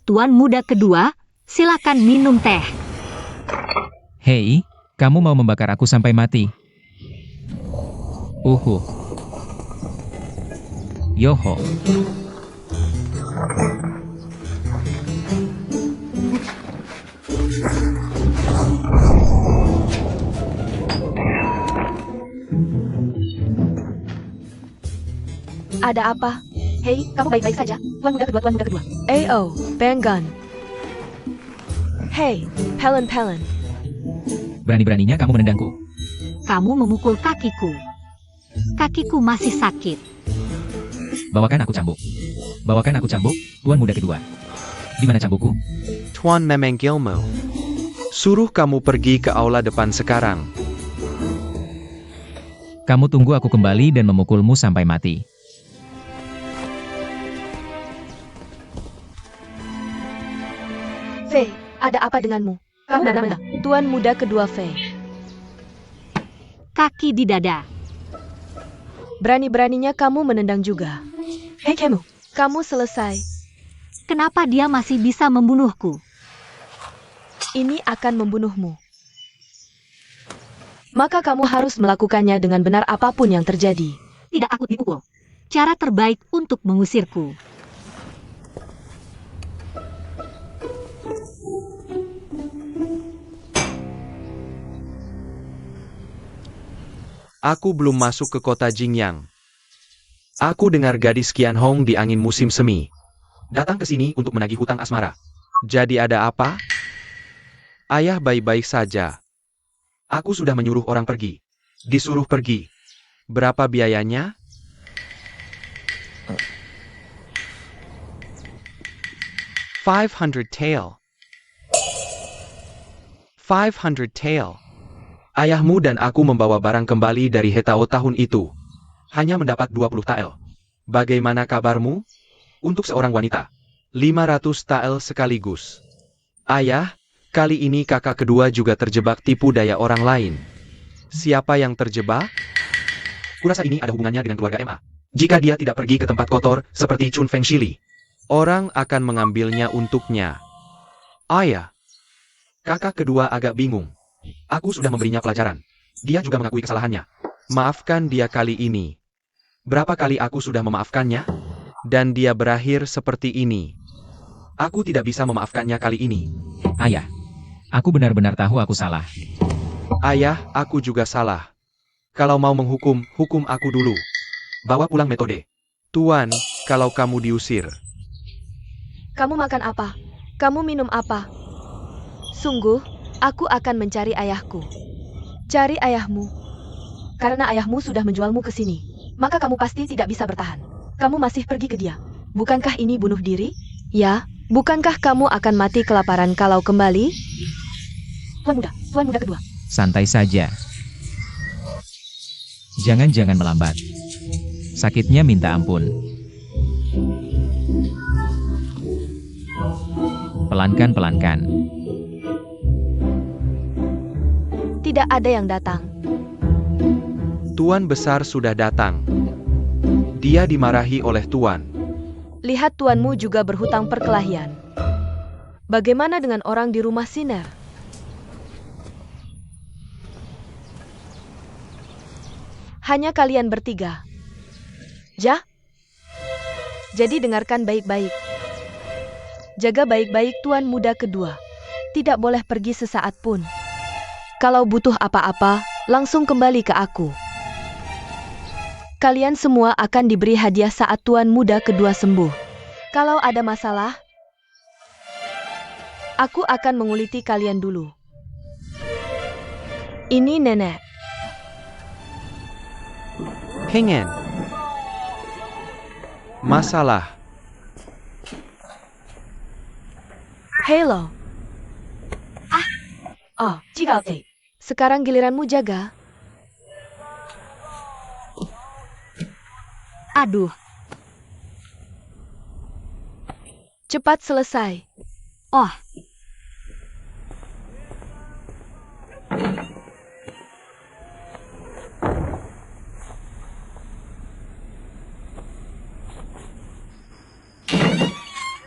Tuan muda kedua, silakan minum teh. Hei, kamu mau membakar aku sampai mati? Yoho. Ada apa? Hei, kamu baik-baik saja? Tuan muda kedua. Oh, Banggan. Hei, Pelen. Berani-beraninya kamu menendangku. Kamu memukul kakiku. Kakiku masih sakit. Bawakan aku cambuk, tuan muda kedua. Di mana cambukku? Tuan memanggilmu. Suruh kamu pergi ke aula depan sekarang. Kamu tunggu aku kembali dan memukulmu sampai mati. Fei, ada apa denganmu? Kamu mana? Tuan muda kedua Fei. Kaki di dada. Berani-beraninya kamu menendang juga. Hei kamu selesai. Kenapa dia masih bisa membunuhku? Ini akan membunuhmu. Maka kamu harus melakukannya dengan benar apapun yang terjadi. Tidak, aku dipukul. Cara terbaik untuk mengusirku. Aku belum masuk ke kota Jingyang. Aku dengar gadis Qian Hong di angin musim semi. Datang ke sini untuk menagih hutang asmara. Jadi ada apa? Ayah baik-baik saja. Aku sudah menyuruh orang pergi. Disuruh pergi. Berapa biayanya? $500 tael. 500 tael. Ayahmu dan aku membawa barang kembali dari Hetao tahun itu. Hanya mendapat 20 tael. Bagaimana kabarmu? Untuk seorang wanita. 500 tael sekaligus. Ayah, kali ini kakak kedua juga terjebak tipu daya orang lain. Siapa yang terjebak? Kurasa ini ada hubungannya dengan keluarga Emma. Jika dia tidak pergi ke tempat kotor seperti Chun Feng Shili, orang akan mengambilnya untuknya. Ayah. Kakak kedua agak bingung. Aku sudah memberinya pelajaran. Dia juga mengakui kesalahannya. Maafkan dia kali ini. Berapa kali aku sudah memaafkannya? Dan dia berakhir seperti ini. Aku tidak bisa memaafkannya kali ini. Ayah, aku benar-benar tahu aku salah. Ayah, aku juga salah. Kalau mau menghukum, hukum aku dulu. Bawa pulang metode. Tuan, kalau kamu diusir. Kamu makan apa? Kamu minum apa? Sungguh, aku akan mencari ayahku. Cari ayahmu. Karena ayahmu sudah menjualmu ke sini. Maka kamu pasti tidak bisa bertahan. Kamu masih pergi ke dia. Bukankah ini bunuh diri? Ya, bukankah kamu akan mati kelaparan kalau kembali? Tuan muda kedua. Santai saja. Jangan melambat. Sakitnya minta ampun. Pelankan. Tidak ada yang datang. Tuan besar sudah datang. Dia dimarahi oleh Tuan. Lihat tuanmu juga berhutang perkelahian. Bagaimana dengan orang di rumah Siner? Hanya kalian bertiga. Jadi dengarkan baik-baik. Jaga baik-baik tuan muda kedua. Tidak boleh pergi sesaat pun. Kalau butuh apa-apa, langsung kembali ke aku. Kalian semua akan diberi hadiah saat tuan muda kedua sembuh. Kalau ada masalah, aku akan menguliti kalian dulu. Ini nenek. Pengen. Masalah. Hello. Sekarang giliranmu jaga. Aduh, Cepat selesai. oh,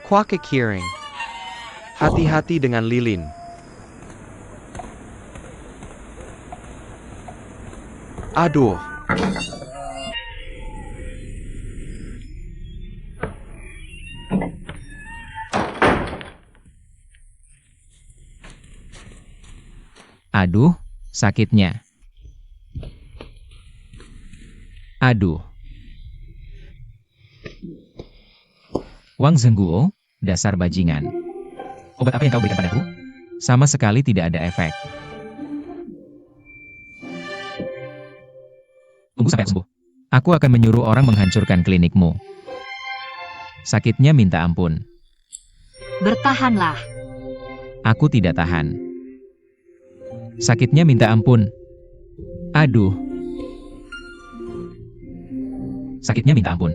Kwaka Kiring. Hati-hati dengan lilin. Aduh. Aduh, sakitnya. Aduh. Wang Zhenguo, dasar bajingan. Obat apa yang kau berikan padaku? Sama sekali tidak ada efek. Tunggu sampai aku sembuh. Aku akan menyuruh orang menghancurkan klinikmu. Sakitnya minta ampun. Bertahanlah. Aku tidak tahan. Sakitnya minta ampun. Aduh. Sakitnya minta ampun.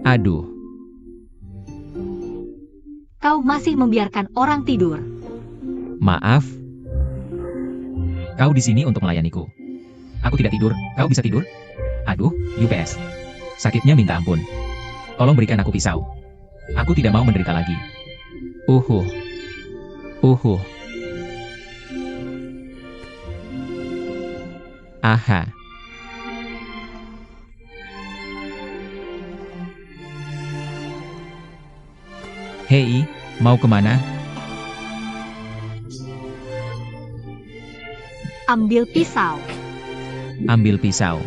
Aduh. Kau masih membiarkan orang tidur. Maaf. Kau di sini untuk melayaniku. Aku tidak tidur. Kau bisa tidur? Aduh, UPS. Sakitnya minta ampun. Tolong berikan aku pisau. Aku tidak mau menderita lagi. Uhuh. Uhuh. Aha. Hei, mau kemana? Ambil pisau. Ambil pisau.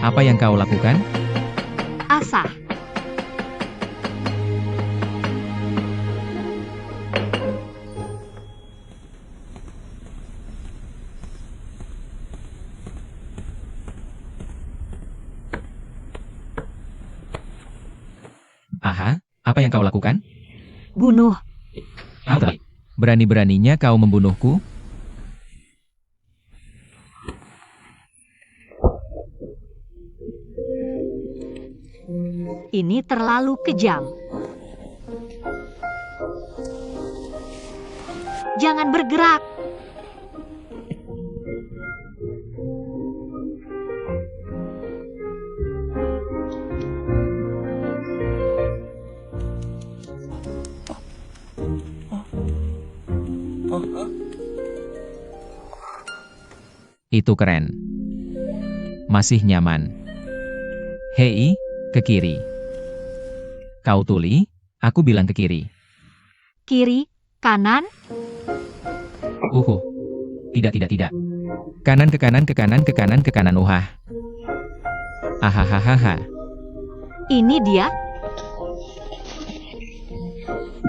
Apa yang kau lakukan? Asah. Aha, apa yang kau lakukan? Bunuh. Kau telah. Berani-beraninya kau membunuhku? Ini terlalu kejam. Jangan bergerak. Itu keren. Masih nyaman. Hei, ke kiri. Kau tuli, aku bilang ke kiri. Kiri, kanan, Tidak. Kanan ke kanan ke kanan ke kanan ke kanan uhah. Ahahaha. ini dia.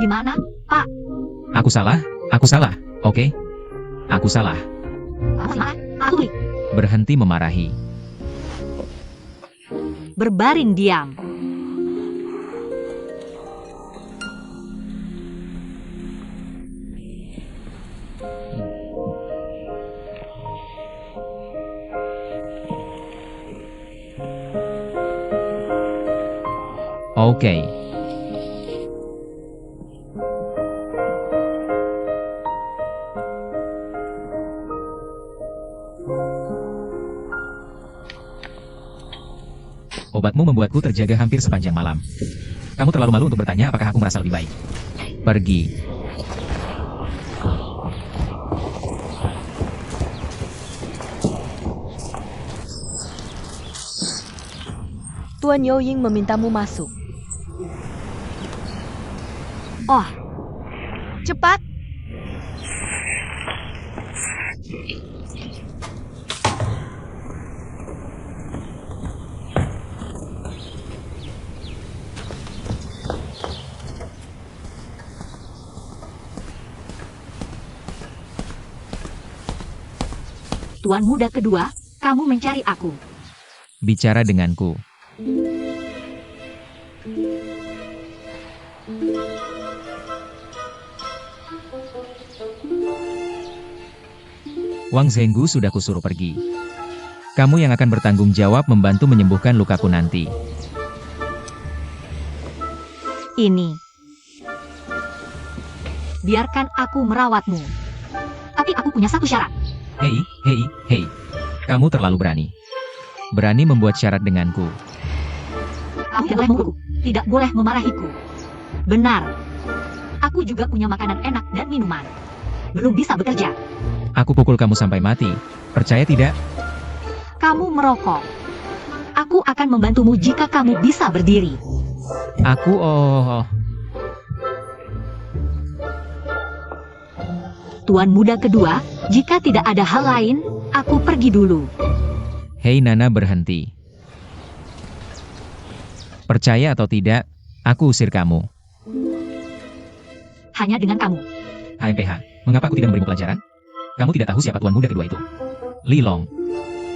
Gimana, Pak? Aku salah, oke? Aku salah. Aku Berhenti memarahi. berbaring diam. Oke. Obatmu membuatku terjaga hampir sepanjang malam. Kamu terlalu malu untuk bertanya apakah aku merasa lebih baik. Pergi. Tuan Youying memintamu masuk. Oh, Cepat! Tuan muda kedua, kamu mencari aku. Bicara denganku. Wang Zhenggu sudah kusuruh pergi. Kamu yang akan bertanggung jawab membantu menyembuhkan lukaku nanti. Ini. Biarkan aku merawatmu. Tapi aku punya satu syarat. Hei. Kamu terlalu berani. Berani membuat syarat denganku. Kamu tidak boleh mengukulku, tidak boleh memarahiku. Benar. Aku juga punya makanan enak dan minuman. Belum bisa bekerja. Aku pukul kamu sampai mati. Percaya tidak? Kamu merokok. Aku akan membantumu jika kamu bisa berdiri. Tuan muda kedua, jika tidak ada hal lain, aku pergi dulu. Hei Nana, berhenti. Percaya atau tidak, aku usir kamu. Hanya dengan kamu. HMPH, mengapa aku tidak memberimu pelajaran? Kamu tidak tahu siapa tuan muda kedua itu. Li Long.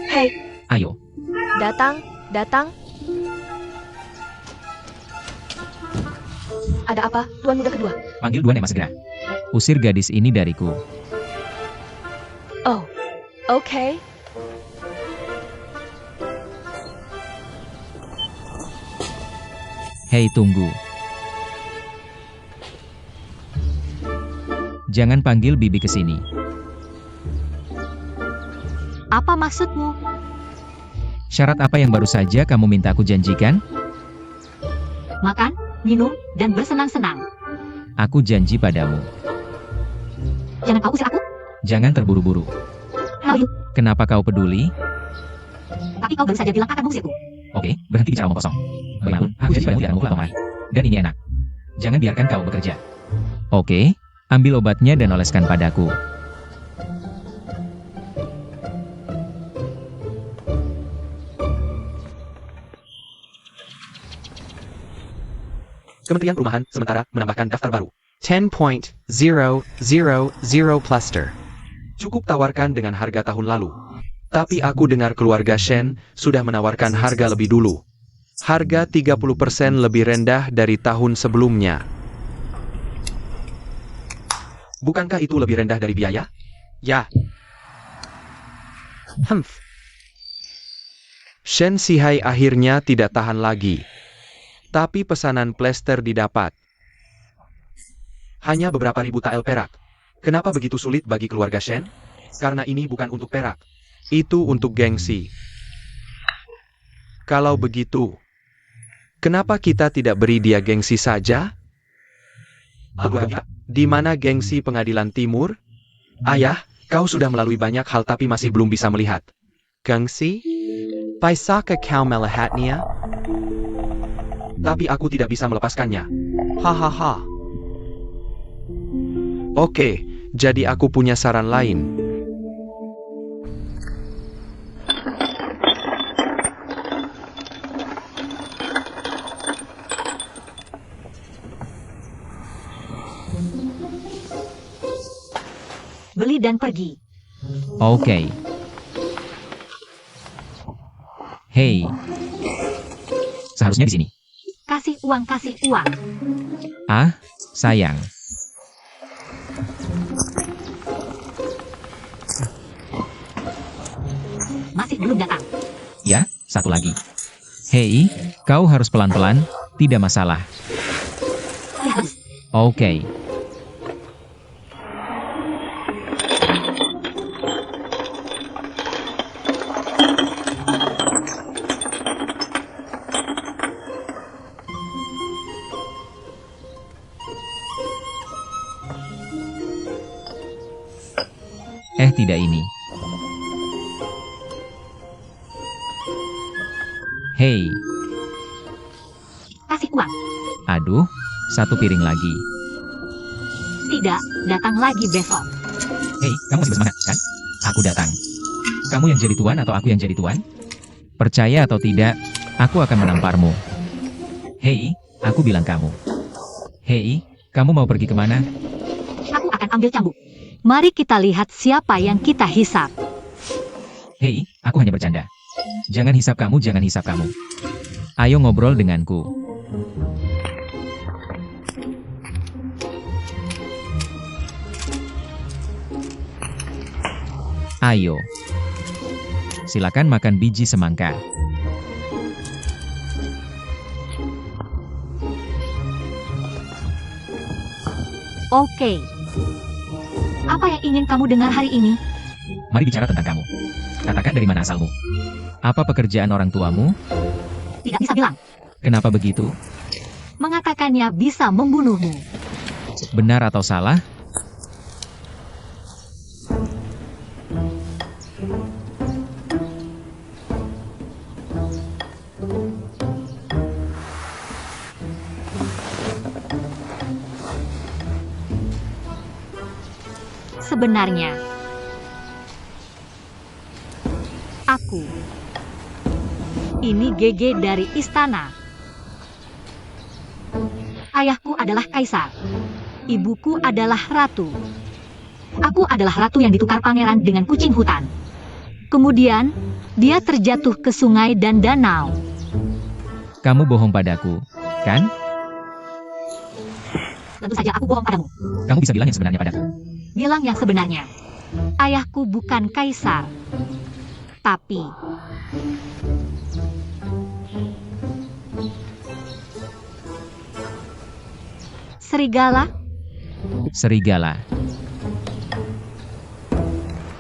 Hei, Ayo. datang. Ada apa, tuan muda kedua? Panggil Duan Emma segera. Usir gadis ini dariku. Oh, oke. Hei, tunggu. Jangan panggil Bibi ke sini. Apa maksudmu? Syarat apa yang baru saja kamu minta aku janjikan? Makan, minum, dan bersenang-senang. Aku janji padamu. Jangan kau usir aku. Jangan terburu-buru. Lalu, Kenapa kau peduli? tapi kau baru saja bilang akan mengusirku. Oke, berhenti bicara omong kosong. Bagaimanapun, aku janji padamu tidak akan memukul atau marah. Dan ini enak. Jangan biarkan kau bekerja. Oke, ambil obatnya dan oleskan padaku. Kementerian Perumahan sementara menambahkan daftar baru. 10.000 Pluster. Cukup tawarkan dengan harga tahun lalu. Tapi aku dengar keluarga Shen sudah menawarkan harga lebih dulu. Harga 30% lebih rendah dari tahun sebelumnya. Bukankah itu lebih rendah dari biaya? Ya. Shen Sihai akhirnya tidak tahan lagi. Tapi pesanan plester didapat. Hanya beberapa ribu tael perak. Kenapa begitu sulit bagi keluarga Shen? Karena ini bukan untuk perak. Itu untuk gengsi. Kalau begitu, kenapa kita tidak beri dia gengsi saja? Di mana gengsi pengadilan timur? Ayah, kau sudah melalui banyak hal tapi masih belum bisa melihat. Gengsi? Paisaka kau melihatnya? Tapi aku tidak bisa melepaskannya. Hahaha. Oke, jadi aku punya saran lain. Beli dan pergi. Oke. Hei. Seharusnya di sini. Kasih uang, kasih uang. Ah, sayang. Masih belum datang. Ya, satu lagi. Hei, kau harus pelan-pelan, tidak masalah. Yes. Oke. Tidak ini. Hei. Kasih uang. Aduh, satu piring lagi. Tidak, datang lagi besok. Hei, kamu masih bersemangat, kan? Aku datang. Kamu yang jadi tuan atau aku yang jadi tuan? Percaya atau tidak, aku akan menamparmu. Hei, aku bilang kamu. Hei, kamu mau pergi kemana? Aku akan ambil cambuk. Mari kita lihat siapa yang kita hisap. Hei, Aku hanya bercanda. Jangan hisap kamu, jangan hisap kamu. Ayo ngobrol denganku. Ayo. Silakan makan biji semangka. Oke. Apa yang ingin kamu dengar hari ini? Mari bicara tentang kamu. Katakan dari mana asalmu. Apa pekerjaan orang tuamu? Tidak bisa bilang. Kenapa begitu? Mengatakannya bisa membunuhmu. Benar atau salah? Sebenarnya, aku ini GG dari istana. Ayahku adalah kaisar. Ibuku adalah ratu. Aku adalah ratu yang ditukar pangeran dengan kucing hutan. Kemudian, dia terjatuh ke sungai dan danau. Kamu bohong padaku, kan? Tentu saja aku bohong padamu. Kamu bisa bilang yang sebenarnya padaku. Bilang yang sebenarnya. Ayahku bukan kaisar. Tapi serigala, Serigala.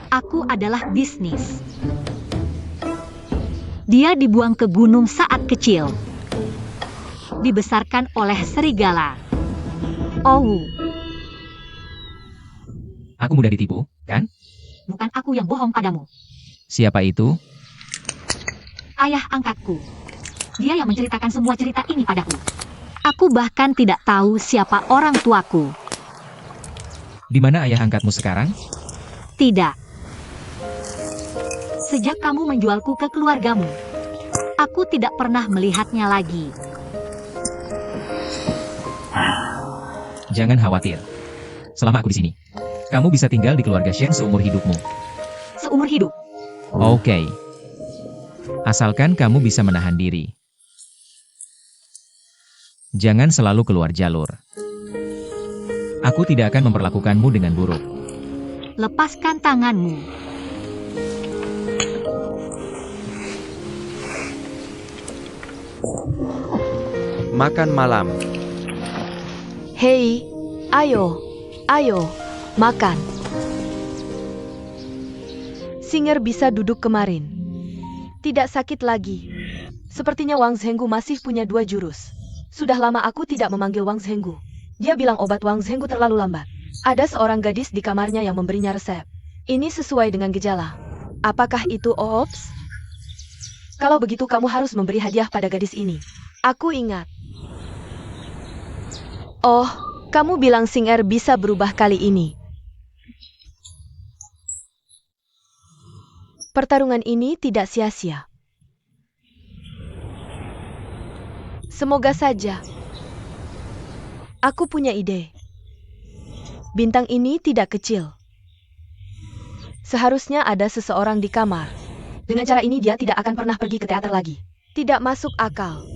aku adalah bisnis. Dia dibuang ke gunung saat kecil. Dibesarkan oleh serigala. Oh, Aku mudah ditipu, kan? bukan aku yang bohong padamu. Siapa itu? Ayah angkatku. Dia yang menceritakan semua cerita ini padaku. Aku bahkan tidak tahu siapa orang tuaku. Di mana ayah angkatmu sekarang? Tidak. Sejak kamu menjualku ke keluargamu, aku tidak pernah melihatnya lagi. Jangan khawatir. Selama aku di sini, kamu bisa tinggal di keluarga Shen seumur hidupmu. Seumur hidup. Oke. Asalkan kamu bisa menahan diri. Jangan selalu keluar jalur. Aku tidak akan memperlakukanmu dengan buruk. Lepaskan tanganmu. Makan malam. Hei, ayo, makan. Singer bisa duduk kemarin. Tidak sakit lagi. Sepertinya Wang Zhenggu masih punya 2 jurus. Sudah lama aku tidak memanggil Wang Zhenggu. Dia bilang obat Wang Zhenggu terlalu lambat. Ada seorang gadis di kamarnya yang memberinya resep. Ini sesuai dengan gejala. Apakah itu Oops? Kalau begitu kamu harus memberi hadiah pada gadis ini. Aku ingat. Oh, kamu bilang Singer bisa berubah kali ini. Pertarungan ini tidak sia-sia. Semoga saja. Aku punya ide. Bintang ini tidak kecil. Seharusnya ada seseorang di kamar. Dengan cara ini dia tidak akan pernah pergi ke teater lagi. Tidak masuk akal.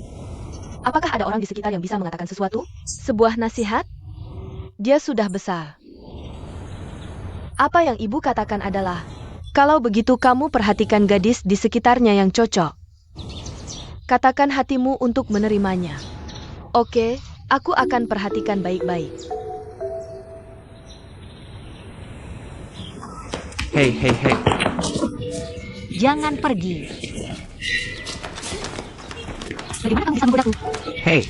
Apakah ada orang di sekitar yang bisa mengatakan sesuatu? Sebuah nasihat? Dia sudah besar. Apa yang ibu katakan adalah, kalau begitu kamu perhatikan gadis di sekitarnya yang cocok. Katakan hatimu untuk menerimanya. Oke, aku akan perhatikan baik-baik. Hei. Jangan pergi. Bagaimana kamu bisa menggodaku? Hei.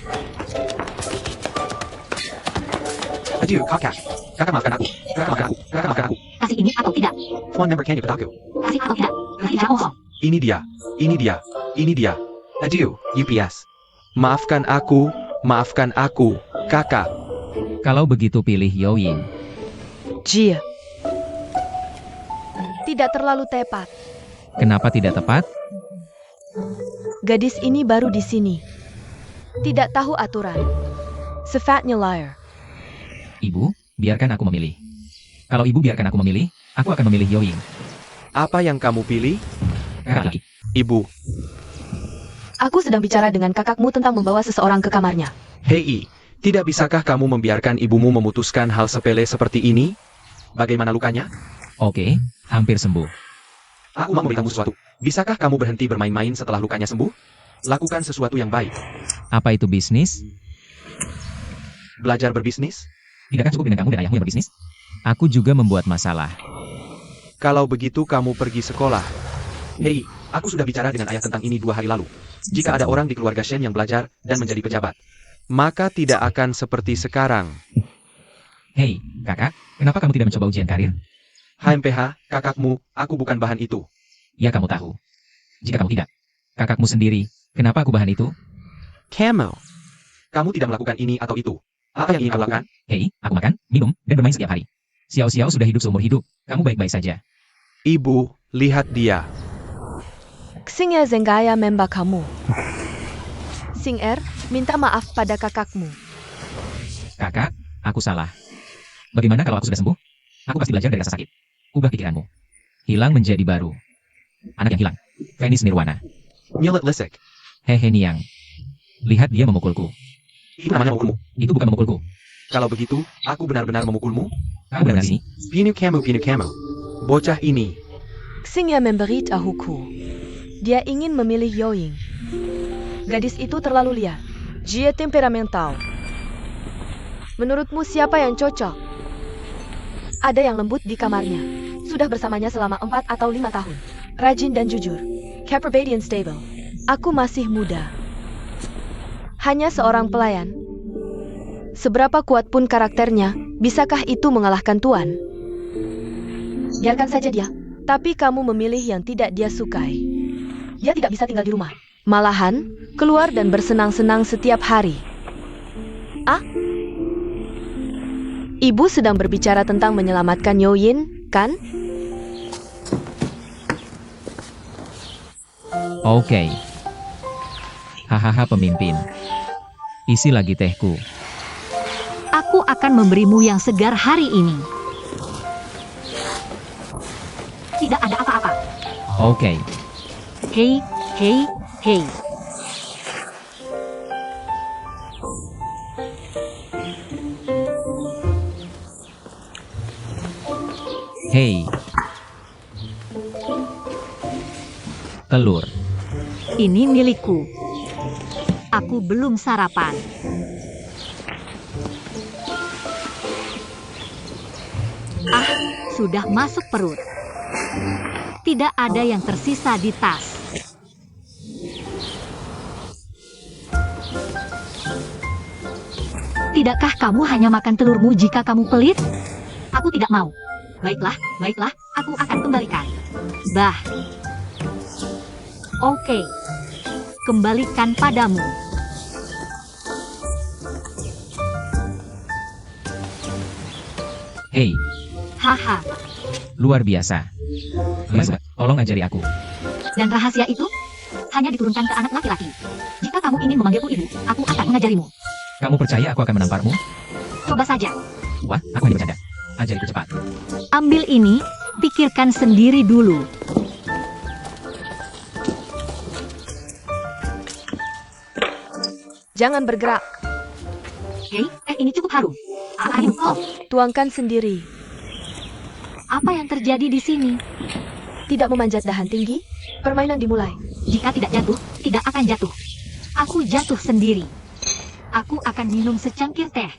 Aduh, kakak. Kakak maafkan aku. Kakak maafkan aku. Kasih ini atau tidak? Phone number can you padaku? Kasih atau tidak? Kasih cara kosong. Ini dia. Aduh, UPS. Maafkan aku, kakak. Kalau begitu pilih Yoying. Jia. Tidak terlalu tepat. Kenapa tidak tepat? Gadis ini baru di sini. Tidak tahu aturan. Sifatnya liar. Ibu, biarkan aku memilih. Kalau ibu biarkan aku memilih, aku akan memilih Yoying. Apa yang kamu pilih? Kakak lagi. Ibu, Aku sedang bicara dengan kakakmu tentang membawa seseorang ke kamarnya. hei, tidak bisakah kamu membiarkan ibumu memutuskan hal sepele seperti ini? Bagaimana lukanya? Oke, hampir sembuh. Aku mau memberitamu sesuatu. Bisakah kamu berhenti bermain-main setelah lukanya sembuh? Lakukan sesuatu yang baik. Apa itu bisnis? Belajar berbisnis? Tidakkah cukup dengan kamu dan ayahmu yang berbisnis? Aku juga membuat masalah. Kalau begitu kamu pergi sekolah. Hei, aku sudah bicara dengan ayah tentang ini 2 hari lalu. Jika ada orang di keluarga Shen yang belajar dan menjadi pejabat, maka tidak akan seperti sekarang. Hei, kakak, kenapa kamu tidak mencoba ujian karir? HMPH, kakakmu, aku bukan bahan itu. Ya kamu tahu. Jika kamu tidak, kakakmu sendiri, kenapa aku bahan itu? Camel. Kamu tidak melakukan ini atau itu. Apa yang ingin kamu lakukan? Hei, aku makan, minum, dan bermain setiap hari. Xiao-Xiao sudah hidup seumur hidup. Kamu baik-baik saja. Ibu, lihat dia. Xing'er Zenggaya member kamu. Xing'er, minta maaf pada kakakmu. Kakak, aku salah. Bagaimana kalau aku sudah sembuh? Aku pasti belajar dari rasa sakit. Ubah pikiranmu. Hilang menjadi baru. Anak yang hilang. Venice Nirwana. Nyelet Lisek. Hehe Niang. Lihat dia memukulku. Itu namanya memukulmu. Itu bukan memukulku. Kalau begitu, aku benar-benar memukulmu. Kamu benar di sini? Pinu kamu. Bocah ini. Xing'er memberitahuku. Dia ingin memilih Yoying. Gadis itu terlalu liar. Dia temperamental. Menurutmu siapa yang cocok? Ada yang lembut di kamarnya. Sudah bersamanya selama 4 atau 5 tahun. Rajin dan jujur. Caparbadian stable. Aku masih muda. Hanya seorang pelayan. Seberapa kuat pun karakternya, bisakah itu mengalahkan Tuan? Biarkan saja dia. Tapi kamu memilih yang tidak dia sukai. Dia tidak bisa tinggal di rumah. Malahan, keluar dan bersenang-senang setiap hari. Ah? Ibu sedang berbicara tentang menyelamatkan Yoyin, kan? Oke. Hahaha pemimpin. Isi lagi tehku. Aku akan memberimu yang segar hari ini. Tidak ada apa-apa. Oke. Hei, hei, hei. Hei. Telur. Ini milikku. Aku belum sarapan. Ah, sudah masuk perut. Tidak ada yang tersisa di tas. Tidakkah kamu hanya makan telurmu jika kamu pelit? Aku tidak mau. Baiklah, aku akan kembalikan. Bah. Oke. Kembalikan padamu. Hei, Haha. luar biasa. Mas, tolong ajari aku. Dan rahasia itu hanya diturunkan ke anak laki-laki. Jika kamu ingin memanggilku ibu, aku akan mengajarimu. Kamu percaya aku akan menamparmu? Coba saja. Wah, aku hanya bercanda. Ajariku cepat. Ambil ini, pikirkan sendiri dulu. Jangan bergerak. Hei, ini cukup harum. Ayo, Tuangkan sendiri. apa yang terjadi di sini? Tidak memanjat dahan tinggi. Permainan dimulai. Jika tidak jatuh, tidak akan jatuh. Aku jatuh sendiri. Aku akan minum secangkir teh.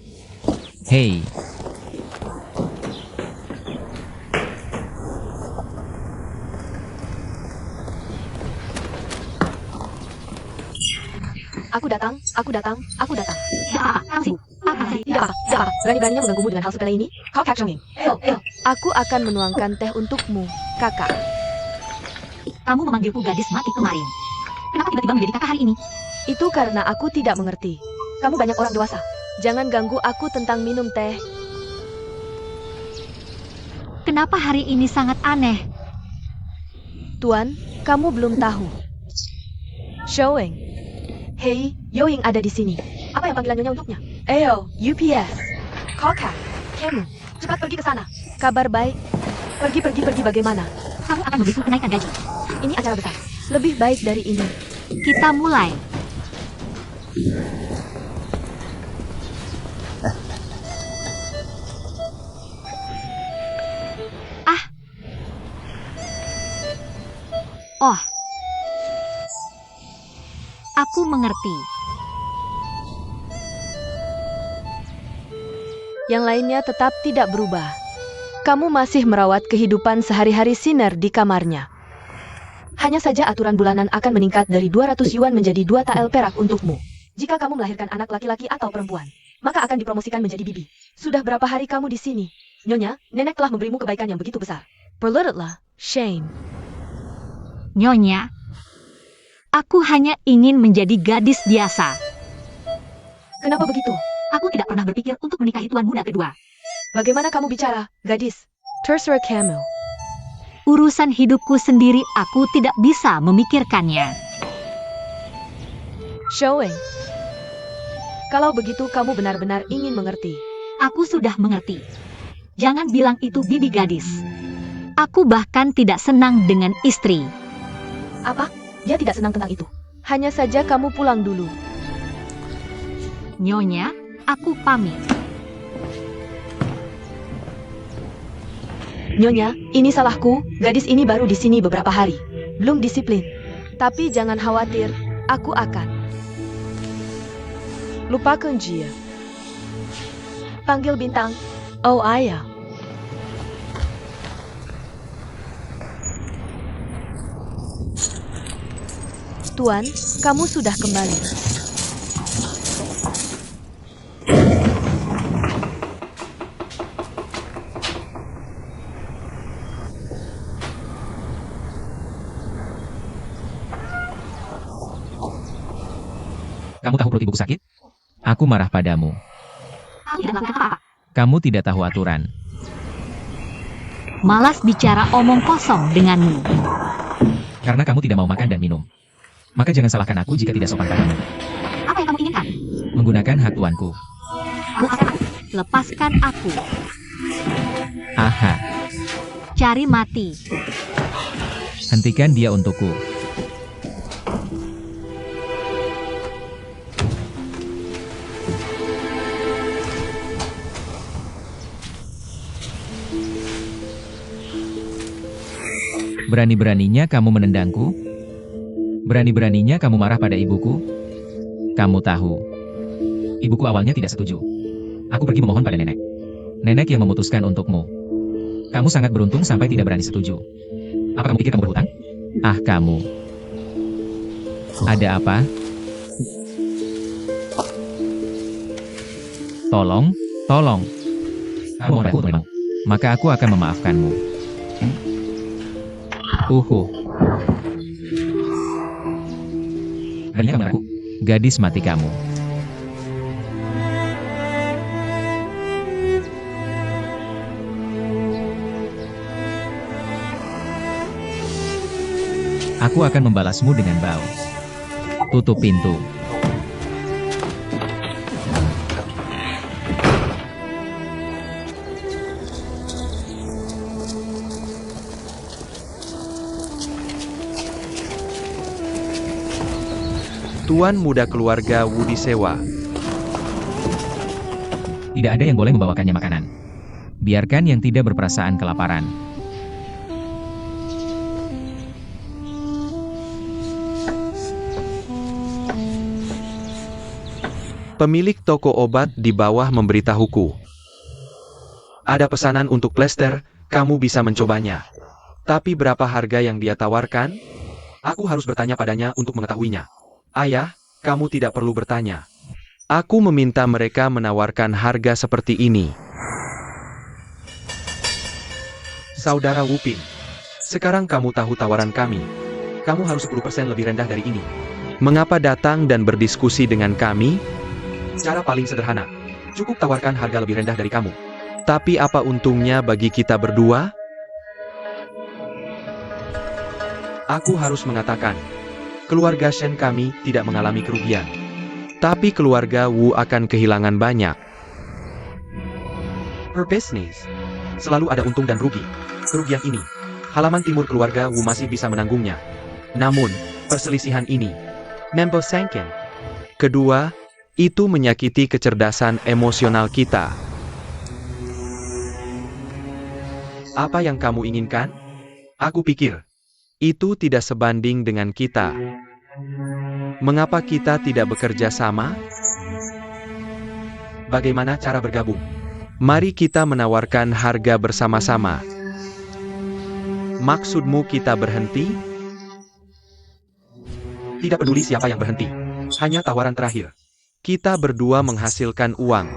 Hei, Aku datang. Ya, kamu sibuk. Apa sih? Tidak apa. Berani-beraninya mengganggumu dengan hal sepele ini? Kau kacangin. Aku akan menuangkan teh untukmu, kakak. Kamu memanggilku gadis mati kemarin. Kenapa tiba-tiba menjadi kakak hari ini? Itu karena aku tidak mengerti. Kamu banyak orang dewasa. Jangan ganggu aku tentang minum teh. Kenapa hari ini sangat aneh? Tuan, kamu belum tahu. Showing. Hei, Yoying ada di sini. Apa yang panggilan Nyonya untuknya? Eyo, UPS. Kokak, kamu. Cepat pergi ke sana. Kabar baik. Pergi bagaimana? Kamu akan memberiku kenaikan gaji. Ini acara besar. Lebih baik dari ini. Kita mulai. Oh. Aku mengerti. Yang lainnya tetap tidak berubah. Kamu masih merawat kehidupan sehari-hari Sinner di kamarnya. Hanya saja aturan bulanan akan meningkat dari 200 yuan menjadi 2 tael perak untukmu. Jika kamu melahirkan anak laki-laki atau perempuan, maka akan dipromosikan menjadi bibi. Sudah berapa hari kamu di sini? Nyonya, nenek telah memberimu kebaikan yang begitu besar. Berlututlah, Shane. Nyonya, aku hanya ingin menjadi gadis biasa. Kenapa begitu? Aku tidak pernah berpikir untuk menikahi tuan muda kedua. Bagaimana kamu bicara, gadis? Terserah kamu. Urusan hidupku sendiri aku tidak bisa memikirkannya. Showing. Kalau begitu kamu benar-benar ingin mengerti. Aku sudah mengerti. Jangan bilang itu bibi gadis. Aku bahkan tidak senang dengan istri. Apa? Dia tidak senang tentang itu. Hanya saja kamu pulang dulu. Nyonya, aku pamit. Nyonya, ini salahku. Gadis ini baru di sini beberapa hari. Belum disiplin. Tapi jangan khawatir, aku akan. Lupakan dia. Panggil bintang. Oh ayah. Tuan, kamu sudah kembali. Kamu tahu perut ibuku sakit? Aku marah padamu. Aku tidak melakukan apa-apa. Kamu tidak tahu aturan. Malas bicara omong kosong denganmu. Karena kamu tidak mau makan dan minum. Maka jangan salahkan aku jika tidak sopan padamu. Apa yang kamu inginkan? Menggunakan hak tuanku. Aku akan lepaskan aku. Aha, Cari mati. hentikan dia untukku. Berani-beraninya kamu menendangku? Berani-beraninya kamu marah pada ibuku? Kamu tahu, ibuku awalnya tidak setuju. Aku pergi memohon pada nenek. Nenek yang memutuskan untukmu. Kamu sangat beruntung sampai tidak berani setuju. Apa kamu pikir kamu berhutang? Ah kamu. Ada apa? Tolong, tolong. Kamu mohon aku untuk memang. Maka aku akan memaafkanmu. Beraninya kamu aku? Gadis mati kamu. Aku akan membalasmu dengan bau. Tutup pintu. Tuan muda keluarga Wu disewa. Tidak ada yang boleh membawakannya makanan. Biarkan yang tidak berperasaan kelaparan. Pemilik toko obat di bawah memberitahuku. Ada pesanan untuk plester, kamu bisa mencobanya. Tapi berapa harga yang dia tawarkan? Aku harus bertanya padanya untuk mengetahuinya. Ayah, kamu tidak perlu bertanya. Aku meminta mereka menawarkan harga seperti ini. Saudara Wupin, sekarang kamu tahu tawaran kami. Kamu harus 10% lebih rendah dari ini. Mengapa datang dan berdiskusi dengan kami? Cara paling sederhana, cukup tawarkan harga lebih rendah dari kamu. Tapi apa untungnya bagi kita berdua? Aku harus mengatakan, keluarga Shen kami tidak mengalami kerugian. Tapi keluarga Wu akan kehilangan banyak. Berbisnis selalu ada untung dan rugi. Kerugian ini, halaman timur keluarga Wu masih bisa menanggungnya. Namun, perselisihan ini membosankan. Kedua, itu menyakiti kecerdasan emosional kita. Apa yang kamu inginkan? Aku pikir, itu tidak sebanding dengan kita. Mengapa kita tidak bekerja sama? Bagaimana cara bergabung? Mari kita menawarkan harga bersama-sama. Maksudmu kita berhenti? Tidak peduli siapa yang berhenti. Hanya tawaran terakhir. Kita berdua menghasilkan uang.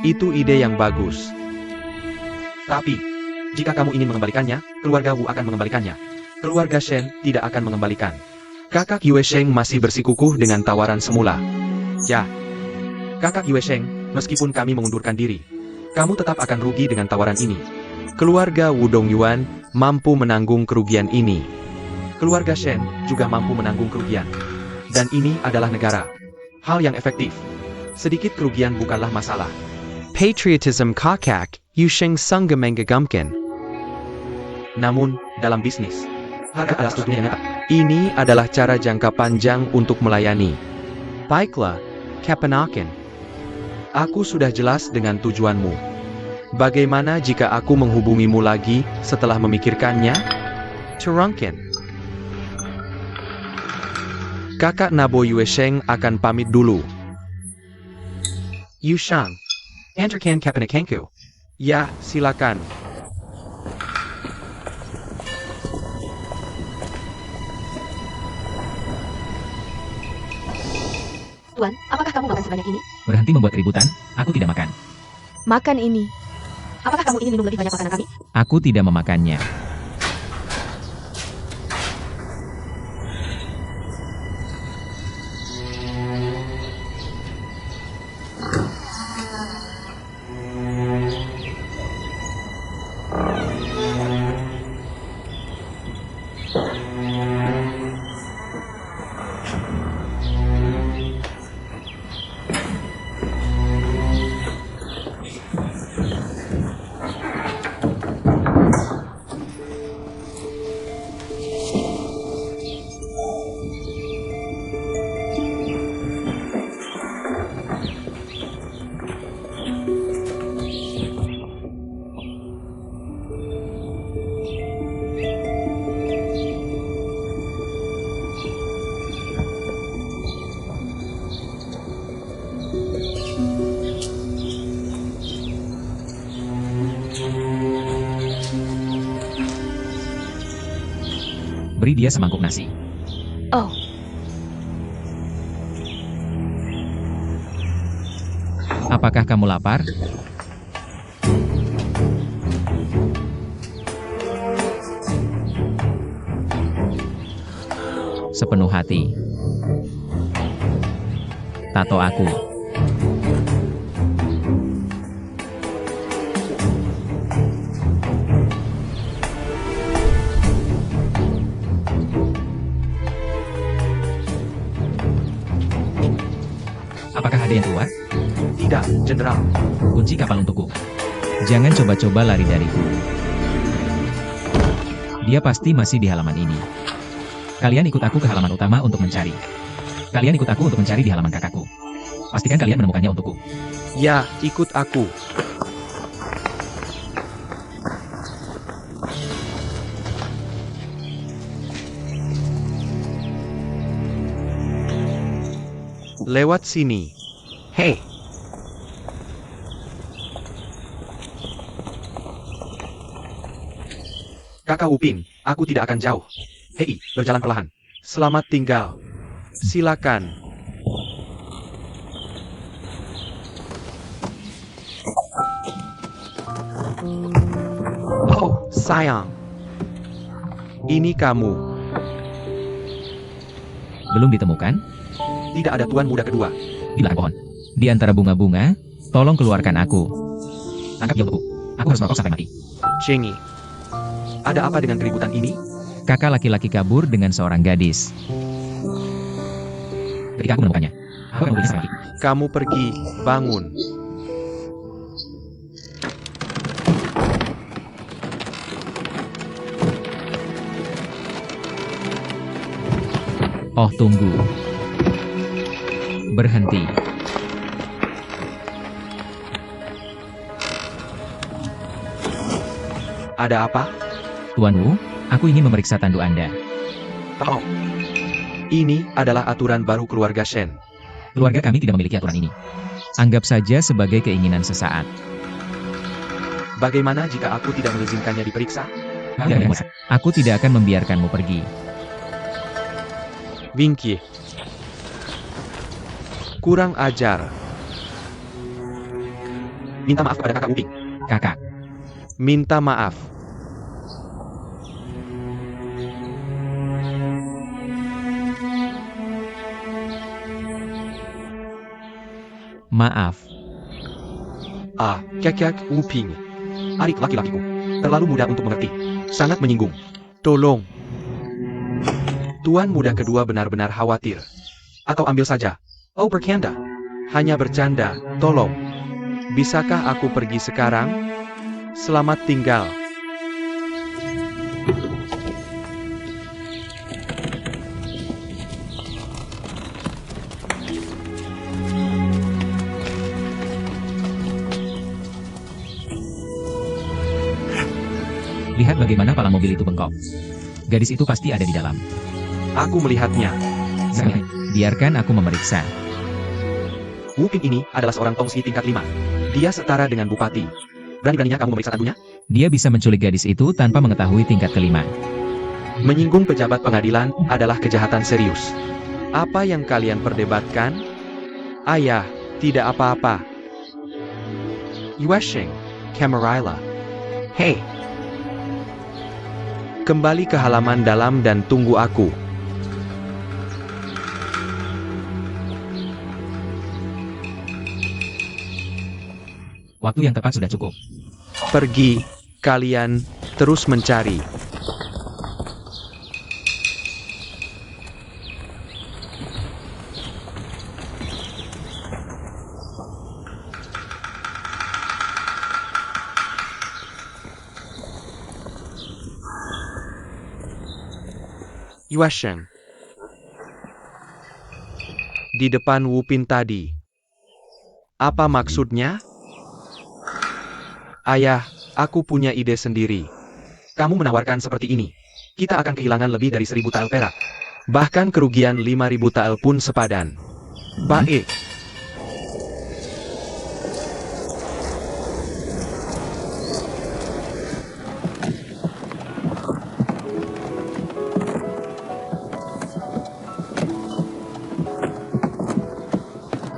Itu ide yang bagus. Tapi, jika kamu ingin mengembalikannya, keluarga Wu akan mengembalikannya. Keluarga Shen tidak akan mengembalikan. Kakak Yue Sheng masih bersikukuh dengan tawaran semula. Ya, Kakak Yue Sheng, meskipun kami mengundurkan diri, kamu tetap akan rugi dengan tawaran ini. Keluarga Wu Dongyuan mampu menanggung kerugian ini. Keluarga Shen juga mampu menanggung kerugian. Dan ini adalah negara. Hal yang efektif. Sedikit kerugian bukanlah masalah. Patriotism kakak, Yu Sheng senggemenggegamken. Namun, dalam bisnis, harga adalah strukturnya yang nyata. Ini adalah cara jangka panjang untuk melayani. Baiklah, Kapenaken. Aku sudah jelas dengan tujuanmu. Bagaimana jika aku menghubungimu lagi setelah memikirkannya? Terangkan. Kakak Nabo Yue Sheng akan pamit dulu. Yu Shang. Antarkan Kapenakenku. Ya, silakan. Tuan, apakah kamu makan sebanyak ini? Berhenti membuat keributan, aku tidak makan. Makan ini. Apakah kamu ingin minum lebih banyak makanan kami? Aku tidak memakannya. Beri dia semangkuk nasi. Oh, Apakah kamu lapar? Sepenuh hati. Tato aku. Apakah ada yang keluar? Tidak, Jenderal. Kunci kapal untukku. Jangan coba-coba lari dariku. Dia pasti masih di halaman ini. Kalian ikut aku ke halaman utama untuk mencari. Kalian ikut aku untuk mencari di halaman kakakku. Pastikan kalian menemukannya untukku. Ya, ikut aku. Lewat sini. Hei. Kakak Upin, aku tidak akan jauh. Hei, berjalan perlahan. Selamat tinggal. Silakan. Oh, sayang. Ini kamu. Belum ditemukan? Tidak ada tuan muda kedua. Di belakang pohon. Di antara bunga-bunga, tolong keluarkan aku. Tangkap dia untukku. Aku harus merokok sampai mati. Chengi. Ada apa dengan keributan ini? Kakak laki-laki kabur dengan seorang gadis. Ketika aku menemukannya, aku akan membelinya sampai mati. Kamu pergi, bangun. Oh, tunggu. Berhenti. Ada apa? Tuan Wu, aku ingin memeriksa tanduk Anda. Oh. Ini adalah aturan baru keluarga Shen. Keluarga kami tidak memiliki aturan ini. Anggap saja sebagai keinginan sesaat. Bagaimana jika aku tidak mengizinkannya diperiksa? Tidak bisa. Aku tidak akan membiarkanmu pergi. Winky. Kurang ajar. Minta maaf kepada kakak Uping. Kakak, Minta maaf. maaf. Kakak Uping. Adik laki-lakiku. Terlalu muda untuk mengerti. Sangat menyinggung. Tolong. Tuan muda kedua benar-benar khawatir. Atau ambil saja. Oh, bercanda. Hanya bercanda, tolong. Bisakah aku pergi sekarang? Selamat tinggal. Lihat bagaimana palang mobil itu bengkok. Gadis itu pasti ada di dalam. Aku melihatnya. Biarkan aku memeriksa. Wuping ini adalah seorang tongsi tingkat 5. Dia setara dengan bupati. Berani-beraninya kamu memeriksa tandunya? Dia bisa menculik gadis itu tanpa mengetahui tingkat kelima. Menyinggung pejabat pengadilan adalah kejahatan serius. Apa yang kalian perdebatkan? Ayah, tidak apa-apa. Yuesheng, Camarilla. Hei. Kembali ke halaman dalam dan tunggu aku. Waktu yang tepat sudah cukup. Pergi, kalian terus mencari. Yuesheng. Di depan Wupin tadi. Apa maksudnya? Ayah, aku punya ide sendiri. Kamu menawarkan seperti ini. Kita akan kehilangan lebih dari 1.000 tael perak. Bahkan kerugian 5.000 tael pun sepadan. Baik.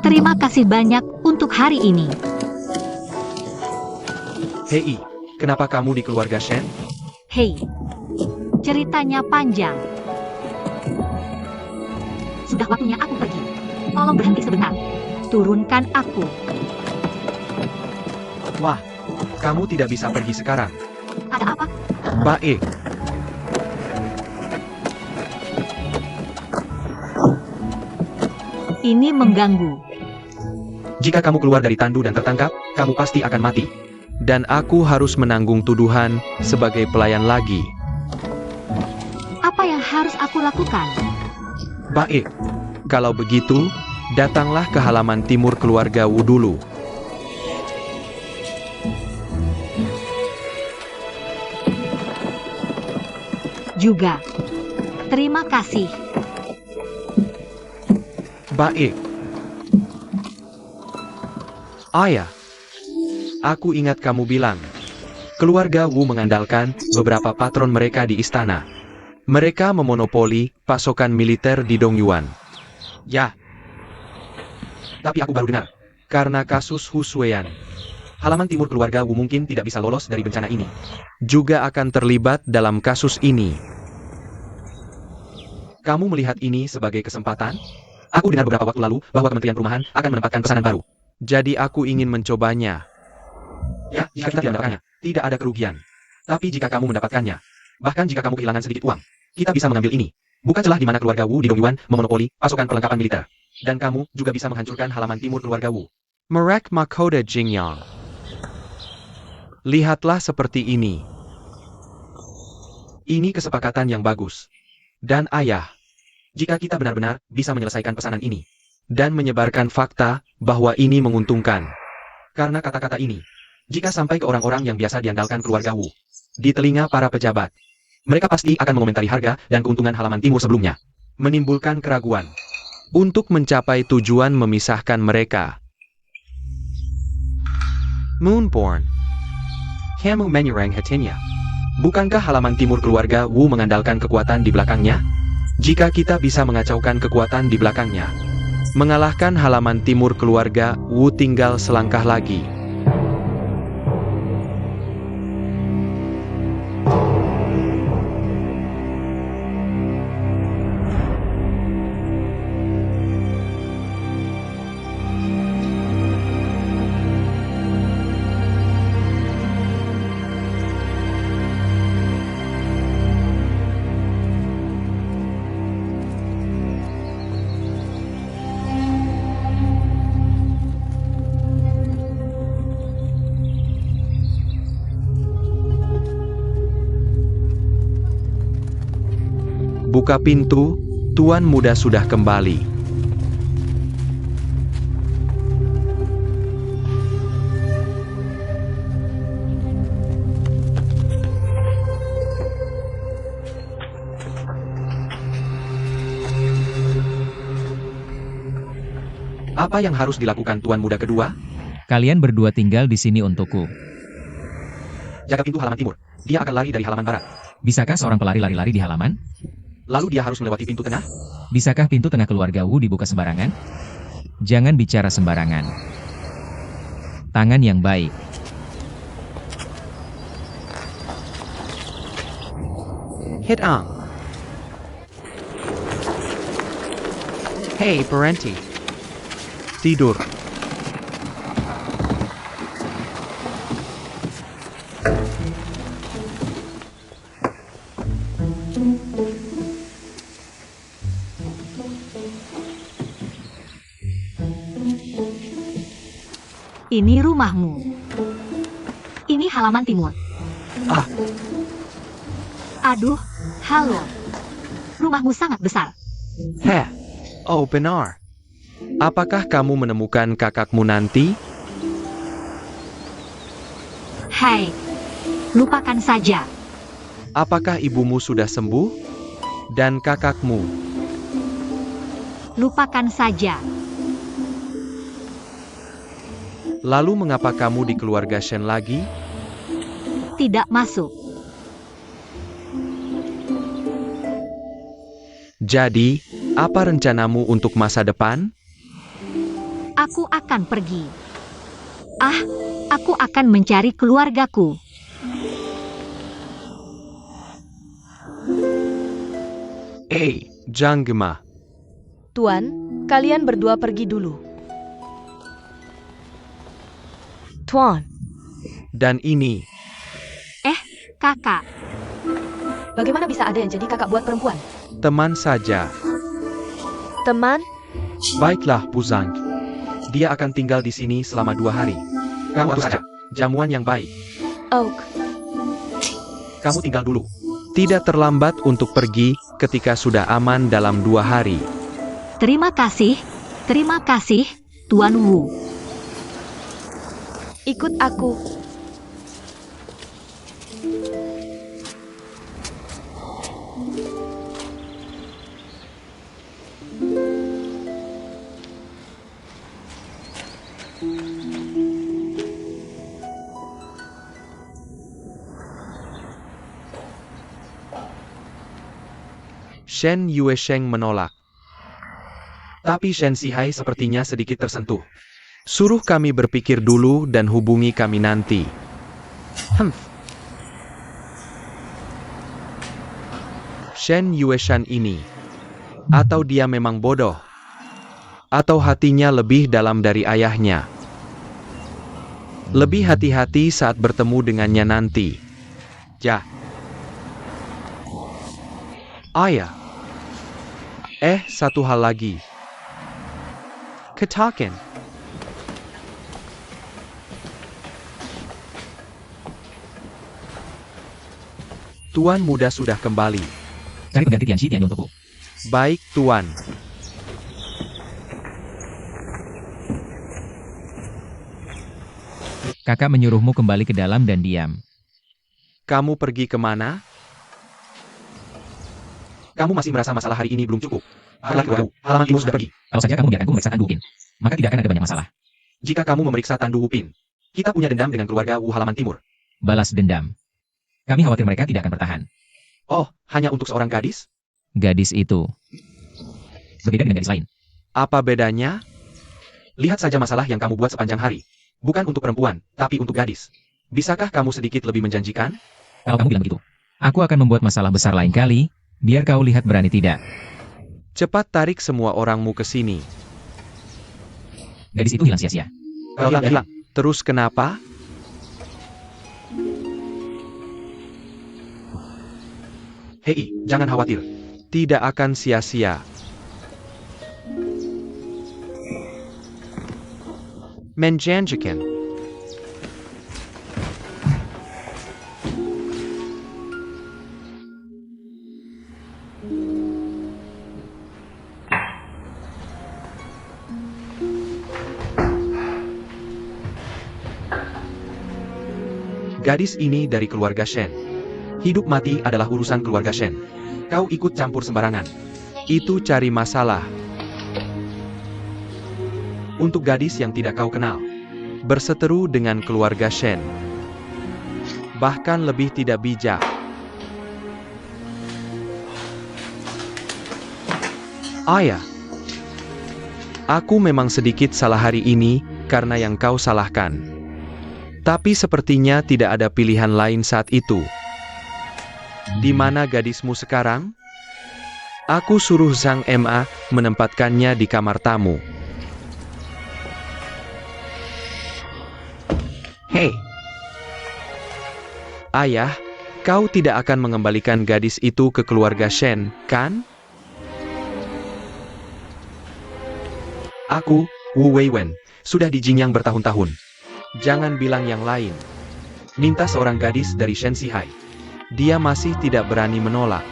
Terima kasih banyak untuk hari ini. Hei, kenapa kamu di keluarga Shen? Hei, ceritanya panjang. Sudah waktunya aku pergi. Tolong berhenti sebentar. Turunkan aku. Wah, kamu tidak bisa pergi sekarang. Ada apa? Baik. Ini mengganggu. Jika kamu keluar dari tandu dan tertangkap, kamu pasti akan mati. Dan aku harus menanggung tuduhan sebagai pelayan lagi. Apa yang harus aku lakukan? Baik. Kalau begitu, datanglah ke halaman timur keluarga Wu dulu. Juga. Terima kasih. Baik. Ayah, aku ingat kamu bilang, keluarga Wu mengandalkan beberapa patron mereka di istana. Mereka memonopoli pasokan militer di Dongyuan. Ya. Tapi aku baru dengar, karena kasus Hu Sueyan, halaman timur keluarga Wu mungkin tidak bisa lolos dari bencana ini. Juga akan terlibat dalam kasus ini. Kamu melihat ini sebagai kesempatan? Aku dengar beberapa waktu lalu bahwa Kementerian Perumahan akan menempatkan pesanan baru. Jadi aku ingin mencobanya. Ya, jika kita tidak mendapatkannya, tidak ada kerugian. Tapi jika kamu mendapatkannya, bahkan jika kamu kehilangan sedikit uang, kita bisa mengambil ini. Bukan celah di mana keluarga Wu di Dongyuan memonopoli pasokan perlengkapan militer. Dan kamu juga bisa menghancurkan halaman timur keluarga Wu. Merek Makoda Jingyang. Lihatlah seperti ini. Ini kesepakatan yang bagus. Dan ayah, Jika kita benar-benar bisa menyelesaikan pesanan ini dan menyebarkan fakta bahwa ini menguntungkan. Karena kata-kata ini, jika sampai ke orang-orang yang biasa diandalkan keluarga Wu, di telinga para pejabat, mereka pasti akan mengomentari harga dan keuntungan halaman timur sebelumnya, menimbulkan keraguan. Untuk mencapai tujuan memisahkan mereka. Moonborn. Kamu menyerang hatinya. Bukankah halaman timur keluarga Wu mengandalkan kekuatan di belakangnya? Jika kita bisa mengacaukan kekuatan di belakangnya, mengalahkan halaman timur keluarga Wu tinggal selangkah lagi. Buka pintu, Tuan Muda sudah kembali. Apa yang harus dilakukan Tuan Muda kedua? Kalian berdua tinggal di sini untukku. Jaga pintu halaman timur. Dia akan lari dari halaman barat. Bisakah seorang pelari lari-lari di halaman? Lalu dia harus melewati pintu tengah? Bisakah pintu tengah keluarga Wu dibuka sembarangan? Jangan bicara sembarangan. Tangan yang baik. Hit on. Hey, Parenti. Tidur. Ini rumahmu. Ini halaman timur. Ah. Aduh, halo. Rumahmu sangat besar. Heh. Oh, benar. Apakah kamu menemukan kakakmu nanti? Hai, lupakan saja. Apakah ibumu sudah sembuh? Dan kakakmu? Lupakan saja. Lalu mengapa kamu di keluarga Shen lagi? Tidak masuk. Jadi, apa rencanamu untuk masa depan? Aku akan pergi. Aku akan mencari keluargaku. Zhang Gema. Tuan, kalian berdua pergi dulu. Tuan, Dan ini, Kakak. bagaimana bisa ada yang jadi kakak buat perempuan? teman saja. Teman, Baiklah, Puzang. Dia akan tinggal di sini selama 2 hari. Kamu atur saja. Jamuan yang baik. Oak, Kamu tinggal dulu. Tidak terlambat untuk pergi ketika sudah aman dalam 2 hari. Terima kasih, Tuan Wu. ikut aku. Shen Yuesheng menolak. Tapi Shen Sihai sepertinya sedikit tersentuh. Suruh kami berpikir dulu dan hubungi kami nanti. Shen Yueshan ini. Atau dia memang bodoh. Atau hatinya lebih dalam dari ayahnya. Lebih hati-hati saat bertemu dengannya nanti. Ja. Ayah. Satu hal lagi. Katakan. Tuan Muda sudah kembali. Cari pengganti Tianxi Tianyu untukku. Baik, Tuan. Kakak menyuruhmu kembali ke dalam dan diam. Kamu pergi kemana? Kamu masih merasa masalah hari ini belum cukup? Keluargaku, halaman timur sudah pergi. Kalau saja kamu membiarkanku memeriksa Tandu Upin, maka tidak akan ada banyak masalah. Jika kamu memeriksa Tandu Upin, kita punya dendam dengan keluarga Wu halaman timur. Balas dendam. Kami khawatir mereka tidak akan bertahan. Oh, hanya untuk seorang gadis? Gadis itu berbeda dengan gadis lain. Apa bedanya? Lihat saja masalah yang kamu buat sepanjang hari. Bukan untuk perempuan, tapi untuk gadis. Bisakah kamu sedikit lebih menjanjikan? Kalau kamu bilang begitu, aku akan membuat masalah besar lain kali, biar kau lihat berani tidak. Cepat tarik semua orangmu ke sini. Gadis itu hilang sia-sia. Hilang. Terus kenapa? Hei, jangan khawatir. Tidak akan sia-sia. Menjanjikan. Gadis ini dari keluarga Shen. Hidup mati adalah urusan keluarga Shen. Kau ikut campur sembarangan. Itu cari masalah. Untuk gadis yang tidak kau kenal, berseteru dengan keluarga Shen. Bahkan lebih tidak bijak. Ayah, aku memang sedikit salah hari ini karena yang kau salahkan. Tapi sepertinya tidak ada pilihan lain saat itu. Di mana gadismu sekarang? Aku suruh Zhang Ma menempatkannya di kamar tamu. Hei! Ayah, kau tidak akan mengembalikan gadis itu ke keluarga Shen, kan? Aku, Wu Weiwen, sudah di Jingyang bertahun-tahun. Jangan bilang yang lain. Minta seorang gadis dari Shen Sihai. Dia masih tidak berani menolak.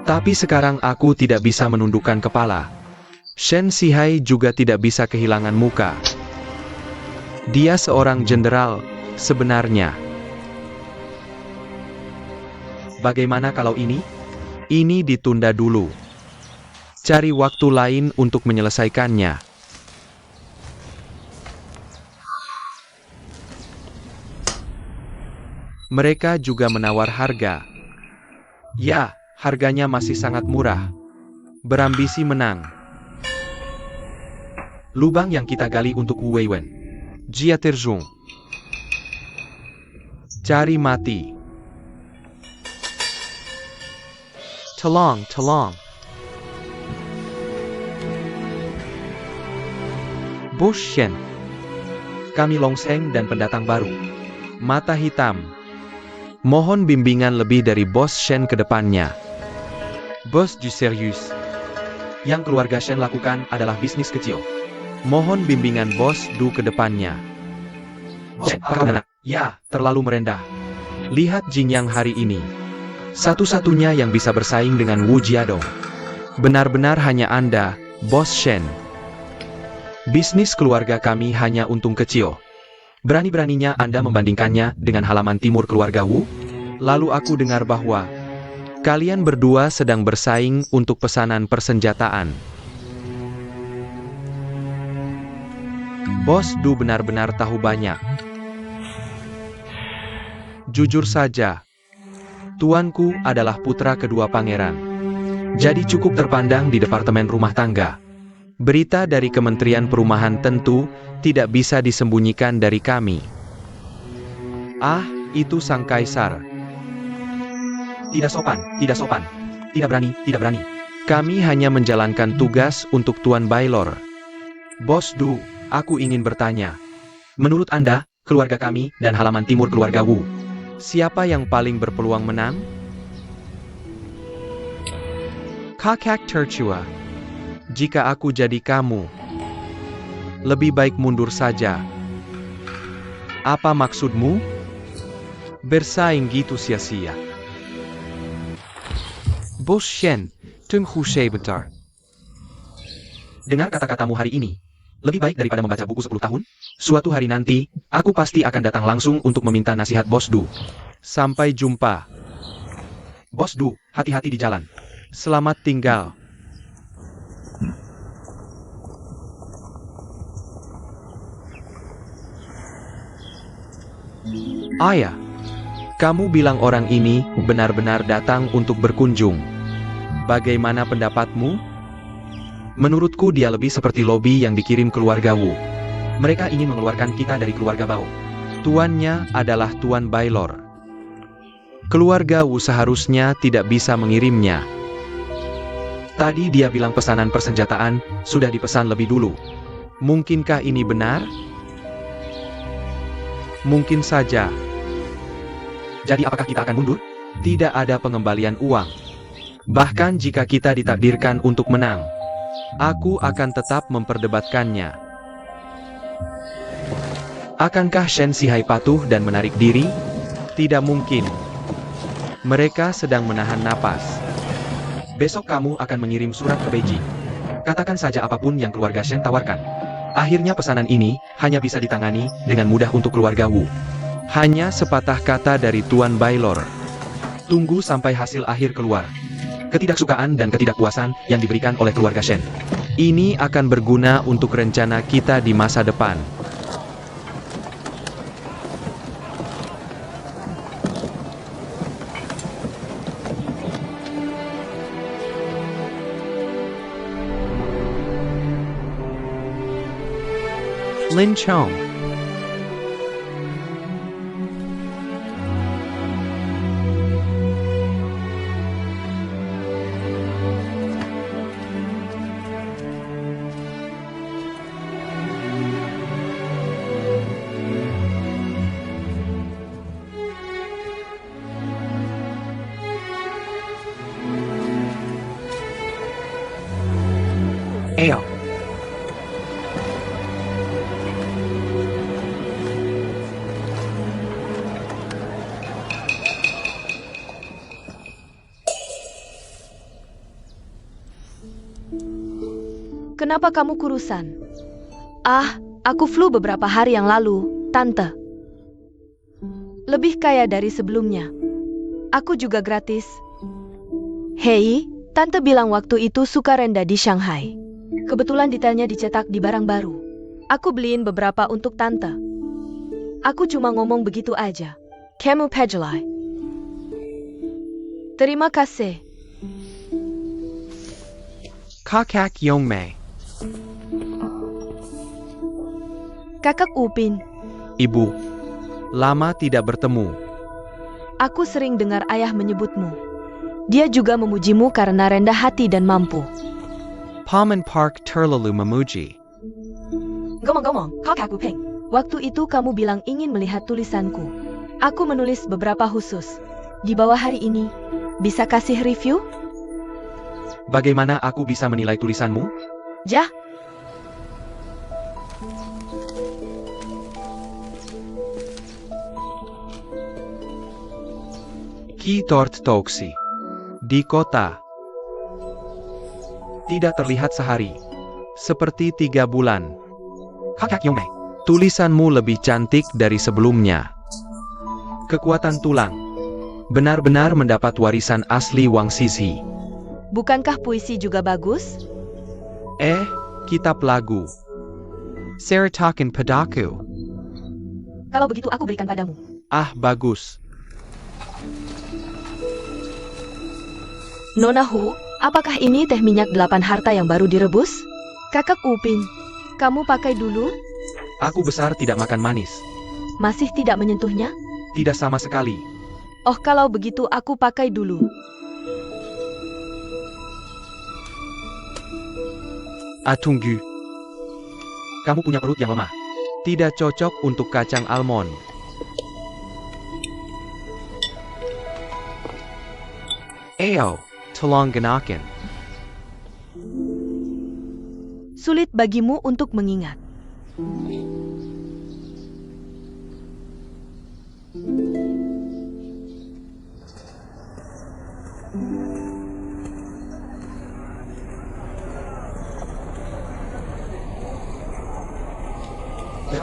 Tapi sekarang aku tidak bisa menundukkan kepala. Shen Sihai juga tidak bisa kehilangan muka. Dia seorang jenderal, sebenarnya. Bagaimana kalau ini? Ini ditunda dulu. Cari waktu lain untuk menyelesaikannya. Mereka juga menawar harga. Ya, harganya masih sangat murah. Berambisi menang. Lubang yang kita gali untuk Wu Weiwen. Jia Terjung. Cari mati. Tolong. Bos Shen. Kami Longseng dan pendatang baru. Mata hitam. Mohon bimbingan lebih dari Bos Shen ke depannya. Bos du serius. Yang keluarga Shen lakukan adalah bisnis kecil. Mohon bimbingan Bos Du ke depannya. Ya, terlalu merendah. Lihat Jingyang hari ini. Satu-satunya yang bisa bersaing dengan Wu Jiadong. Benar-benar hanya Anda, Bos Shen. Bisnis keluarga kami hanya untung kecil. Berani-beraninya Anda membandingkannya dengan halaman timur keluarga Wu? Lalu aku dengar bahwa kalian berdua sedang bersaing untuk pesanan persenjataan. Bos Du benar-benar tahu banyak. Jujur saja, tuanku adalah putra kedua pangeran. Jadi cukup terpandang di departemen rumah tangga. Berita dari Kementerian Perumahan tentu tidak bisa disembunyikan dari kami. Ah, itu sang kaisar. Tidak sopan. Tidak berani. Kami hanya menjalankan tugas untuk Tuan Bailor. Bos Du, aku ingin bertanya. Menurut Anda, keluarga kami dan halaman timur keluarga Wu, siapa yang paling berpeluang menang? Kakak tertua. Jika aku jadi kamu, lebih baik mundur saja. Apa maksudmu? Bersaing gitu sia-sia. Bos Shen, Waktu Hushay bentar. Dengar kata-katamu hari ini. Lebih baik daripada membaca buku 10 tahun. Suatu hari nanti, aku pasti akan datang langsung untuk meminta nasihat Bos Du. Sampai jumpa. Bos Du, hati-hati di jalan. Selamat tinggal. Ayah, kamu bilang orang ini benar-benar datang untuk berkunjung. Bagaimana pendapatmu? Menurutku dia lebih seperti lobi yang dikirim keluarga Wu. Mereka ingin mengeluarkan kita dari keluarga Bao. Tuannya adalah Tuan Bailor. Keluarga Wu seharusnya tidak bisa mengirimnya. Tadi dia bilang pesanan persenjataan sudah dipesan lebih dulu. Mungkinkah ini benar? Mungkin saja. Jadi apakah kita akan mundur? Tidak ada pengembalian uang. Bahkan jika kita ditakdirkan untuk menang, aku akan tetap memperdebatkannya. Akankah Shen Sihai patuh dan menarik diri? Tidak mungkin. Mereka sedang menahan napas. Besok kamu akan mengirim surat ke Beijing. Katakan saja apapun yang keluarga Shen tawarkan. Akhirnya pesanan ini hanya bisa ditangani dengan mudah untuk keluarga Wu. Hanya sepatah kata dari Tuan Bailor. Tunggu sampai hasil akhir keluar. Ketidaksukaan dan ketidakpuasan yang diberikan oleh keluarga Shen. Ini akan berguna untuk rencana kita di masa depan. Lin Chong. Ayo. Kenapa kamu kurusan? Ah, aku flu beberapa hari yang lalu, Tante. Lebih kaya dari sebelumnya. Aku juga gratis. Hei, Tante bilang waktu itu suka renda di Shanghai. Kebetulan detailnya dicetak di barang baru. Aku beliin beberapa untuk Tante. Aku cuma ngomong begitu aja. Kamu pejelai. Terima kasih. Kakak Yongmei. Kakak Upin. Ibu. Lama tidak bertemu. Aku sering dengar ayah menyebutmu. Dia juga memujimu karena rendah hati dan mampu. Paman Park terlalu memuji. Ngomong-ngomong, Kakak Upin. Waktu itu kamu bilang ingin melihat tulisanku. Aku menulis beberapa khusus. Di bawah hari ini, bisa kasih review? Bagaimana aku bisa menilai tulisanmu? Jah. Ki Tort Toksi. Di kota. Tidak terlihat sehari. Seperti 3 bulan. Kakak Yongmei. Tulisanmu lebih cantik dari sebelumnya. Kekuatan tulang. Benar-benar mendapat warisan asli Wang Sisi. Bukankah puisi juga bagus? Kitab lagu. Seratakan padaku. Kalau begitu aku berikan padamu. Ah, bagus. Nona Hu, apakah ini teh minyak 8 harta yang baru direbus? Kakak Upin, kamu pakai dulu? Aku besar tidak makan manis. Masih tidak menyentuhnya? Tidak sama sekali. Oh, kalau begitu aku pakai dulu. Tunggu. Kamu punya perut yang lemah. Tidak cocok untuk kacang almond. Ayo, tolong genakan. Sulit bagimu untuk mengingat.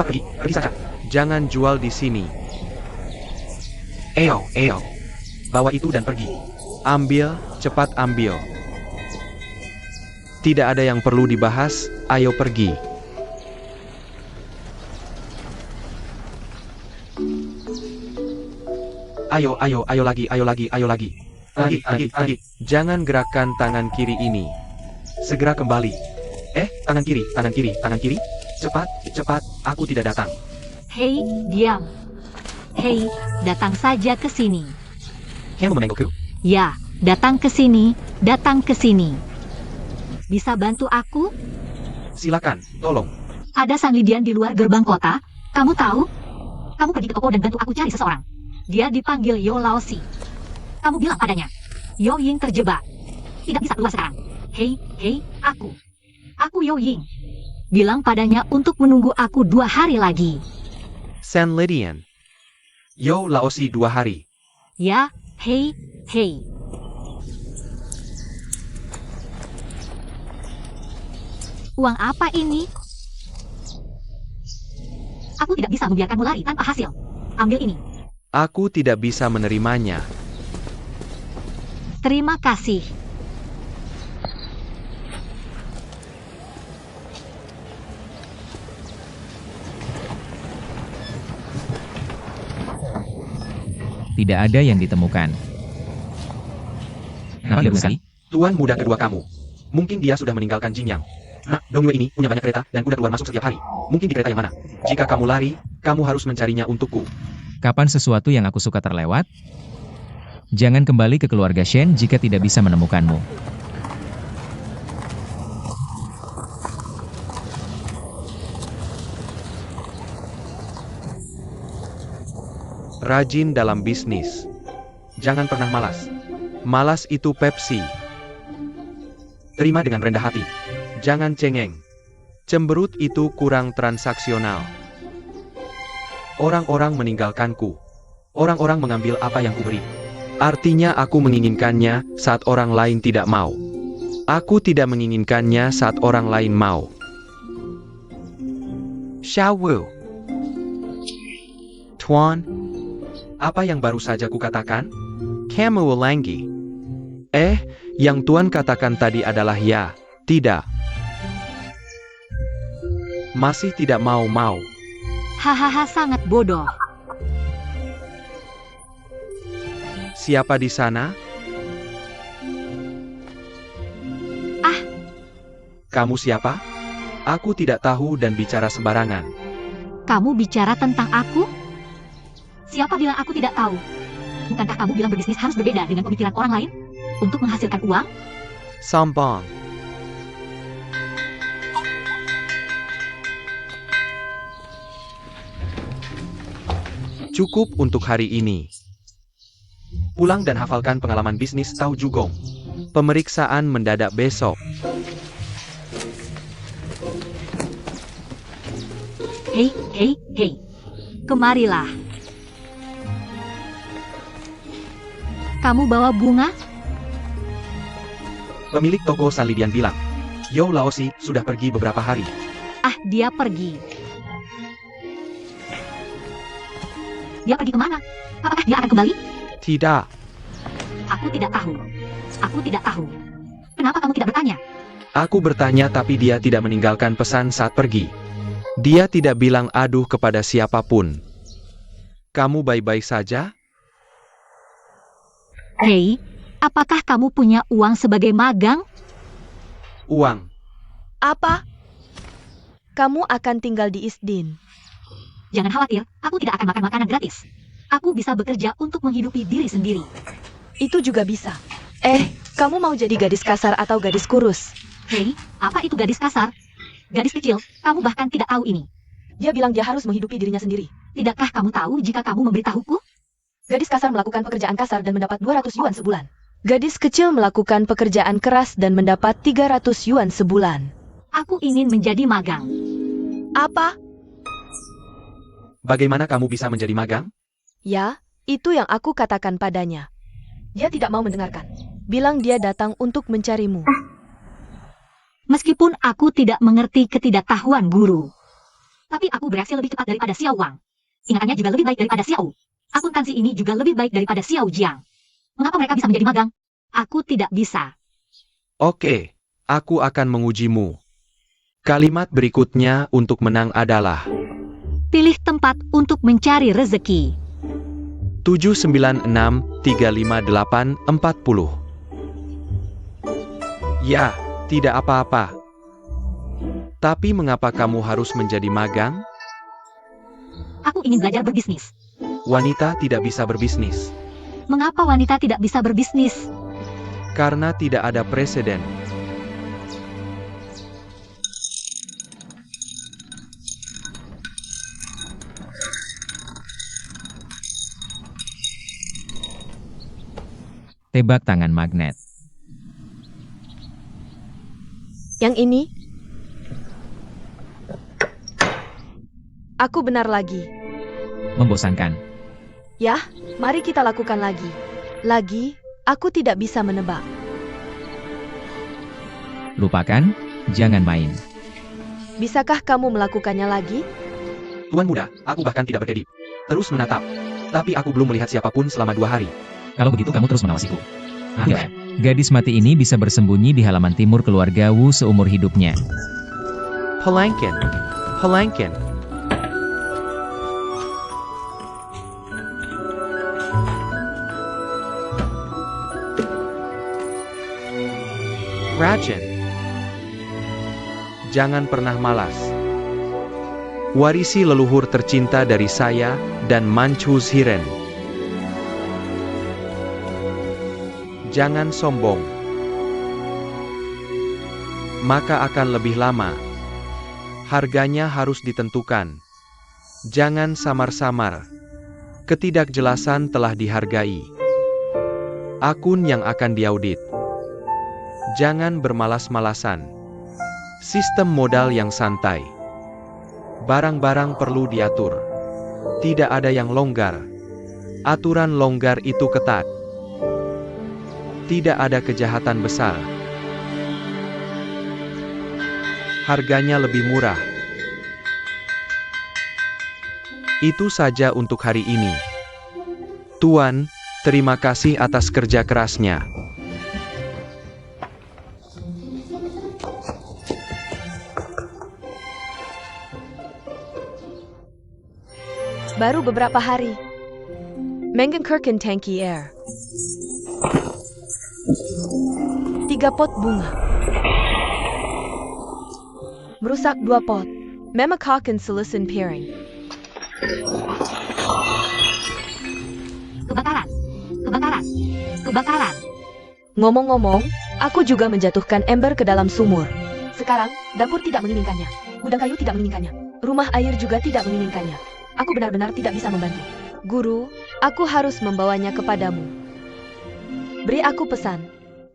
Cepat pergi, pergi saja. Jangan jual di sini. Eo. Bawa itu dan pergi. Ambil, cepat ambil. Tidak ada yang perlu dibahas, ayo pergi. Ayo lagi. Lagi. Jangan gerakkan tangan kiri ini. Segera kembali. Tangan kiri. Cepat, aku tidak datang. Hei, diam. Hei, datang saja ke sini. Kamu menengokku? Ya, datang ke sini. Bisa bantu aku? Silakan, tolong. Ada Sang Lidian di luar gerbang kota. Kamu tahu? Kamu pergi ke toko dan bantu aku cari seseorang. Dia dipanggil Yo Laosi. Kamu bilang padanya, Yo Ying terjebak. Tidak bisa keluar sekarang. Hei, aku Yo Ying. Bilang padanya untuk menunggu aku 2 hari lagi. San Lidian. Yo Laosi 2 hari. Ya, hei. Uang apa ini? Aku tidak bisa membiarkanmu lari tanpa hasil. Ambil ini. Aku tidak bisa menerimanya. Terima kasih. Tidak ada yang ditemukan. Kenapa dia sekali? Tuan muda kedua kamu. Mungkin dia sudah meninggalkan Jingyang. Dongyue ini punya banyak kereta dan kuda keluar masuk setiap hari. Mungkin di kereta yang mana? Jika kamu lari, kamu harus mencarinya untukku. Kapan sesuatu yang aku suka terlewat? Jangan kembali ke keluarga Shen jika tidak bisa menemukanmu. Rajin dalam bisnis. Jangan pernah malas. Malas itu Pepsi. Terima dengan rendah hati. Jangan cengeng. Cemberut itu kurang transaksional. Orang-orang meninggalkanku. Orang-orang mengambil apa yang kuberi. Artinya aku menginginkannya saat orang lain tidak mau. Aku tidak menginginkannya saat orang lain mau. Xiao Wu. Tuan, apa yang baru saja kukatakan? Kamu ulangi. Yang Tuan katakan tadi adalah ya, tidak. Masih tidak mau. Hahaha, sangat bodoh. Siapa di sana? Kamu siapa? Aku tidak tahu dan bicara sembarangan. Kamu bicara tentang aku? Siapa bilang aku tidak tahu? Bukankah kamu bilang berbisnis harus berbeda dengan pemikiran orang lain? Untuk menghasilkan uang? Sombong. Cukup untuk hari ini. Pulang dan hafalkan pengalaman bisnis Tao Jugong. Pemeriksaan mendadak besok. Hei. Kemarilah. Kamu bawa bunga? Pemilik toko San Lidian bilang, Yo Laosi sudah pergi beberapa hari. Dia pergi. Dia pergi kemana? Apakah dia akan kembali? Tidak. Aku tidak tahu. Kenapa kamu tidak bertanya? Aku bertanya tapi dia tidak meninggalkan pesan saat pergi. Dia tidak bilang aduh kepada siapapun. Kamu baik-baik saja? Hei, apakah kamu punya uang sebagai magang? Uang. Apa? Kamu akan tinggal di Isdin. Jangan khawatir, aku tidak akan makan makanan gratis. Aku bisa bekerja untuk menghidupi diri sendiri. Itu juga bisa. Kamu mau jadi gadis kasar atau gadis kurus? Hei, apa itu gadis kasar? Gadis kecil, kamu bahkan tidak tahu ini. Dia bilang dia harus menghidupi dirinya sendiri. Tidakkah kamu tahu jika kamu memberitahuku? Gadis kasar melakukan pekerjaan kasar dan mendapat 200 yuan sebulan. Gadis kecil melakukan pekerjaan keras dan mendapat 300 yuan sebulan. Aku ingin menjadi magang. Apa? Bagaimana kamu bisa menjadi magang? Ya, itu yang aku katakan padanya. Dia tidak mau mendengarkan. Bilang dia datang untuk mencarimu. Meskipun aku tidak mengerti ketidaktahuan guru. Tapi aku bereaksi lebih cepat daripada Xiao Wang. Ingatannya juga lebih baik daripada Xiao. Akuntansi ini juga lebih baik daripada Xiao Jiang. Mengapa mereka bisa menjadi magang? Aku tidak bisa. Oke, aku akan mengujimu. Kalimat berikutnya untuk menang adalah Pilih tempat untuk mencari rezeki. 796-358-40. Ya, tidak apa-apa. Tapi mengapa kamu harus menjadi magang? Aku ingin belajar berbisnis. Wanita tidak bisa berbisnis. Mengapa wanita tidak bisa berbisnis? Karena tidak ada presiden. Tebak tangan magnet. Yang ini? Aku benar lagi. Membosankan. Ya, mari kita lakukan lagi. Lagi, aku tidak bisa menebak. Lupakan, jangan main. Bisakah kamu melakukannya lagi? Tuan muda, aku bahkan tidak berkedip. Terus menatap. Tapi aku belum melihat siapapun selama 2 hari. Kalau begitu kamu terus mengawasiku. Gadis mati ini bisa bersembunyi di halaman timur keluarga Wu seumur hidupnya. Pelangkin. Pelangkin. Rajin. Jangan pernah malas. Warisi leluhur tercinta dari saya dan Manchus Hiren. Jangan sombong. Maka akan lebih lama. Harganya harus ditentukan. Jangan samar-samar. Ketidakjelasan telah dihargai. Akun yang akan diaudit. Jangan bermalas-malasan. Sistem modal yang santai. Barang-barang perlu diatur. Tidak ada yang longgar. Aturan longgar itu ketat. Tidak ada kejahatan besar. Harganya lebih murah. Itu saja untuk hari ini. Tuan, terima kasih atas kerja kerasnya. Baru beberapa hari. Mengenkirchen Tanki Air. 3 pot bunga. Merusak 2 pot. Memakaken Silicon Piring. Kebakaran. Kebakaran. Kebakaran. Ngomong-ngomong, aku juga menjatuhkan ember ke dalam sumur. Sekarang, dapur tidak menginginkannya. Gudang kayu tidak menginginkannya. Rumah air juga tidak menginginkannya. Aku benar-benar tidak bisa membantu. Guru, aku harus membawanya kepadamu. Beri aku pesan.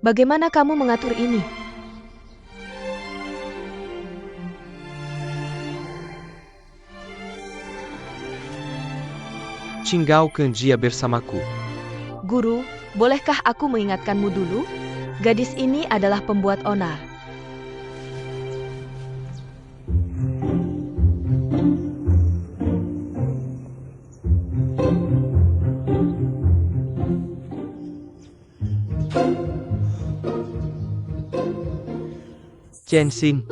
Bagaimana kamu mengatur ini? Cinggau Kenjia bersamaku. Guru, bolehkah aku mengingatkanmu dulu? Gadis ini adalah pembuat onar. Jianxin.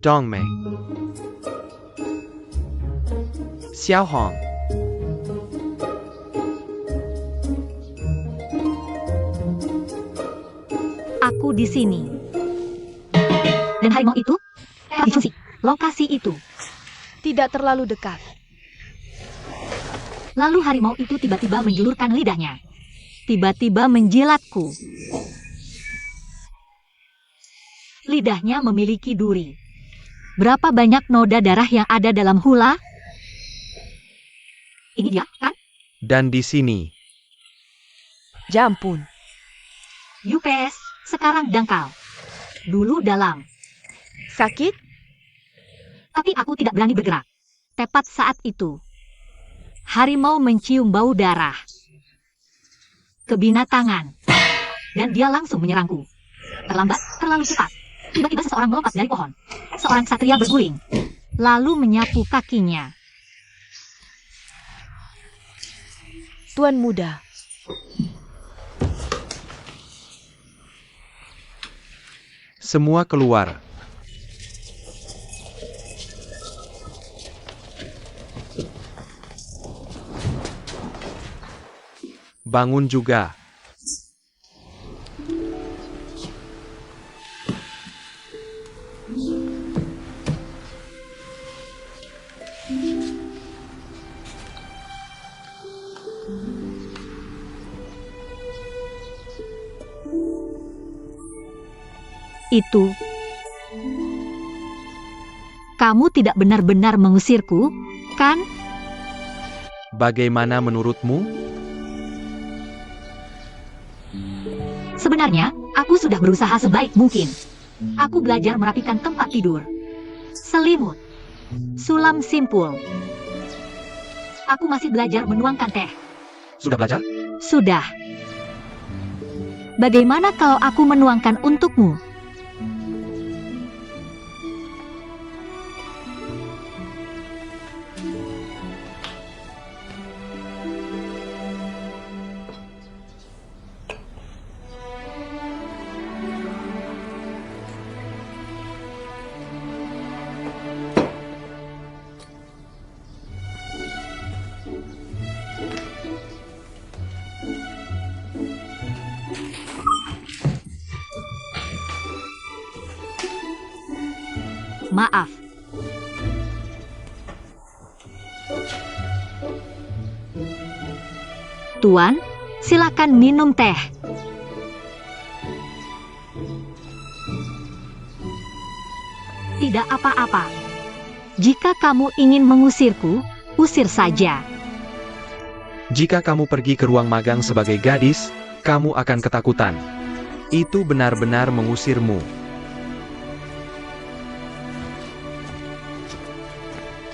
Dongmei. Xiaohong. Aku di sini. Dan harimau itu? Di Cusi, lokasi itu. Tidak terlalu dekat. Lalu harimau itu tiba-tiba menjulurkan lidahnya. Tiba-tiba menjilatku. Lidahnya memiliki duri. Berapa banyak noda darah yang ada dalam hula? Ini dia, kan? Dan di sini. Jampun. UPS, sekarang dangkal. Dulu dalam. Sakit? Tapi aku tidak berani bergerak. Tepat saat itu, harimau mencium bau darah. Kebinatangan. Dan dia langsung menyerangku. Terlambat, terlalu cepat. Tiba-tiba seseorang melompat dari pohon. Seorang ksatria berguling, lalu menyapu kakinya. Tuan muda, Semua keluar. Bangun juga. Itu. Kamu tidak benar-benar mengusirku, kan? Bagaimana menurutmu? Sebenarnya, aku sudah berusaha sebaik mungkin. Aku belajar merapikan tempat tidur, selimut, sulam simpul. Aku masih belajar menuangkan teh. Sudah belajar? Sudah. Bagaimana kalau aku menuangkan untukmu? Maaf. Tuan, silakan minum teh. Tidak apa-apa. Jika kamu ingin mengusirku, usir saja. Jika kamu pergi ke ruang magang sebagai gadis, kamu akan ketakutan. Itu benar-benar mengusirmu.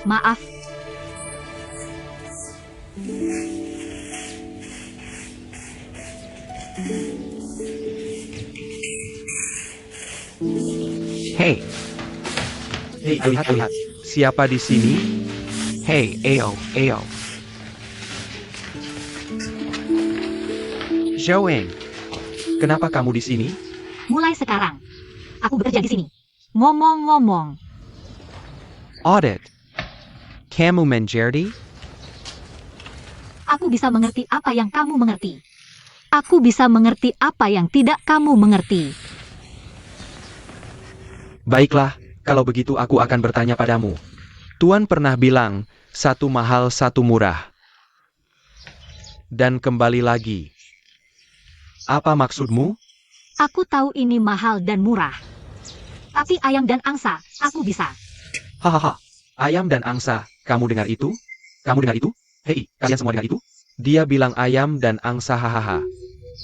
Maaf. Hei, lihat. Siapa di sini? Hei, Ao. Zhoueng, kenapa kamu di sini? Mulai sekarang, aku bekerja di sini. Ngomong-ngomong, Audit. Kamu menjadi? aku bisa mengerti apa yang kamu mengerti. Aku bisa mengerti apa yang tidak kamu mengerti. Baiklah, kalau begitu aku akan bertanya padamu. Tuan pernah bilang, satu mahal satu murah. Dan kembali lagi. Apa maksudmu? Aku tahu ini mahal dan murah. Tapi ayam dan angsa, aku bisa. Hahaha, ayam dan angsa, kamu dengar itu? Kamu dengar itu? Hei, kalian semua dengar itu? Dia bilang ayam dan angsa hahaha.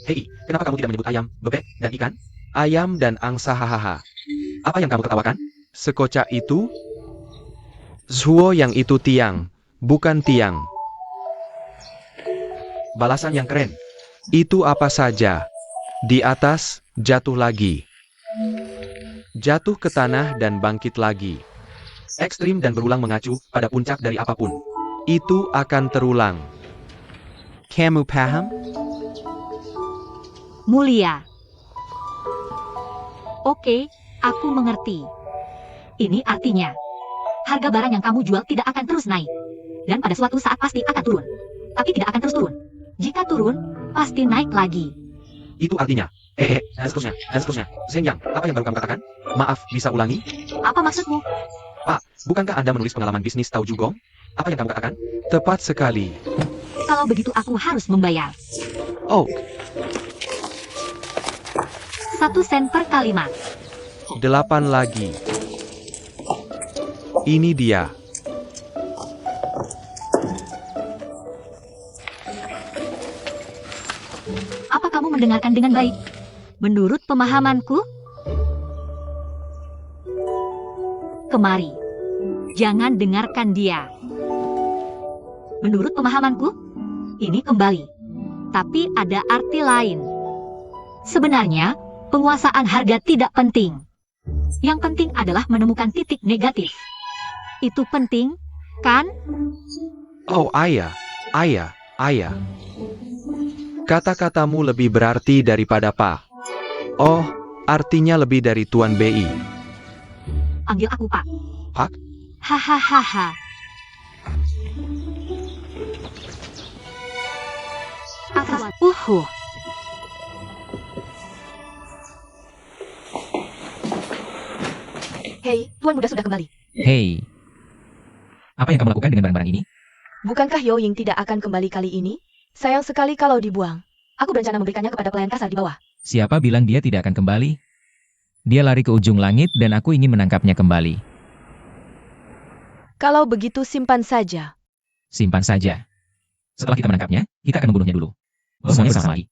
Hei, kenapa kamu tidak menyebut ayam, bebek, dan ikan? Ayam dan angsa hahaha. Apa yang kamu ketawakan? Sekocak itu? Zhuo yang itu tiang, bukan tiang. Balasan yang keren. Itu apa saja? Di atas, jatuh lagi. Jatuh ke tanah dan bangkit lagi. Ekstrim dan berulang mengacu pada puncak dari apapun. Itu akan terulang. Kamu paham? Mulia. Oke, aku mengerti. Ini artinya, harga barang yang kamu jual tidak akan terus naik. Dan pada suatu saat pasti akan turun. Tapi tidak akan terus turun. Jika turun, pasti naik lagi. Itu artinya. Dan seterusnya. Zheng Yang, apa yang baru kamu katakan? Maaf, bisa ulangi? Apa maksudmu? Pak, bukankah Anda menulis pengalaman bisnis Tao Jugong? Apa yang kamu katakan? Tepat sekali. Kalau begitu aku harus membayar. Oh, 1 sen per kalimat. 8 lagi. Ini dia. Apa kamu mendengarkan dengan baik? Menurut pemahamanku? Kemari. Jangan dengarkan dia. Menurut pemahamanku, ini kembali. Tapi ada arti lain. Sebenarnya, penguasaan harga tidak penting. Yang penting adalah menemukan titik negatif. Itu penting, kan? Oh ayah, ayah. Kata-katamu lebih berarti daripada Pak. Oh, artinya lebih dari Tuan BI. Panggil aku Pak. Pak? Hahaha. Uhuh. Hei, Tuan Muda sudah kembali. Hei, apa yang kamu lakukan dengan barang-barang ini? Bukankah Yo Ying tidak akan kembali kali ini? Sayang sekali kalau dibuang. Aku berencana memberikannya kepada pelayan kasar di bawah. Siapa bilang dia tidak akan kembali? Dia lari ke ujung langit dan aku ingin menangkapnya kembali. Kalau begitu simpan saja. Simpan saja. Setelah kita menangkapnya, kita akan membunuhnya dulu. Semuanya bersama lagi.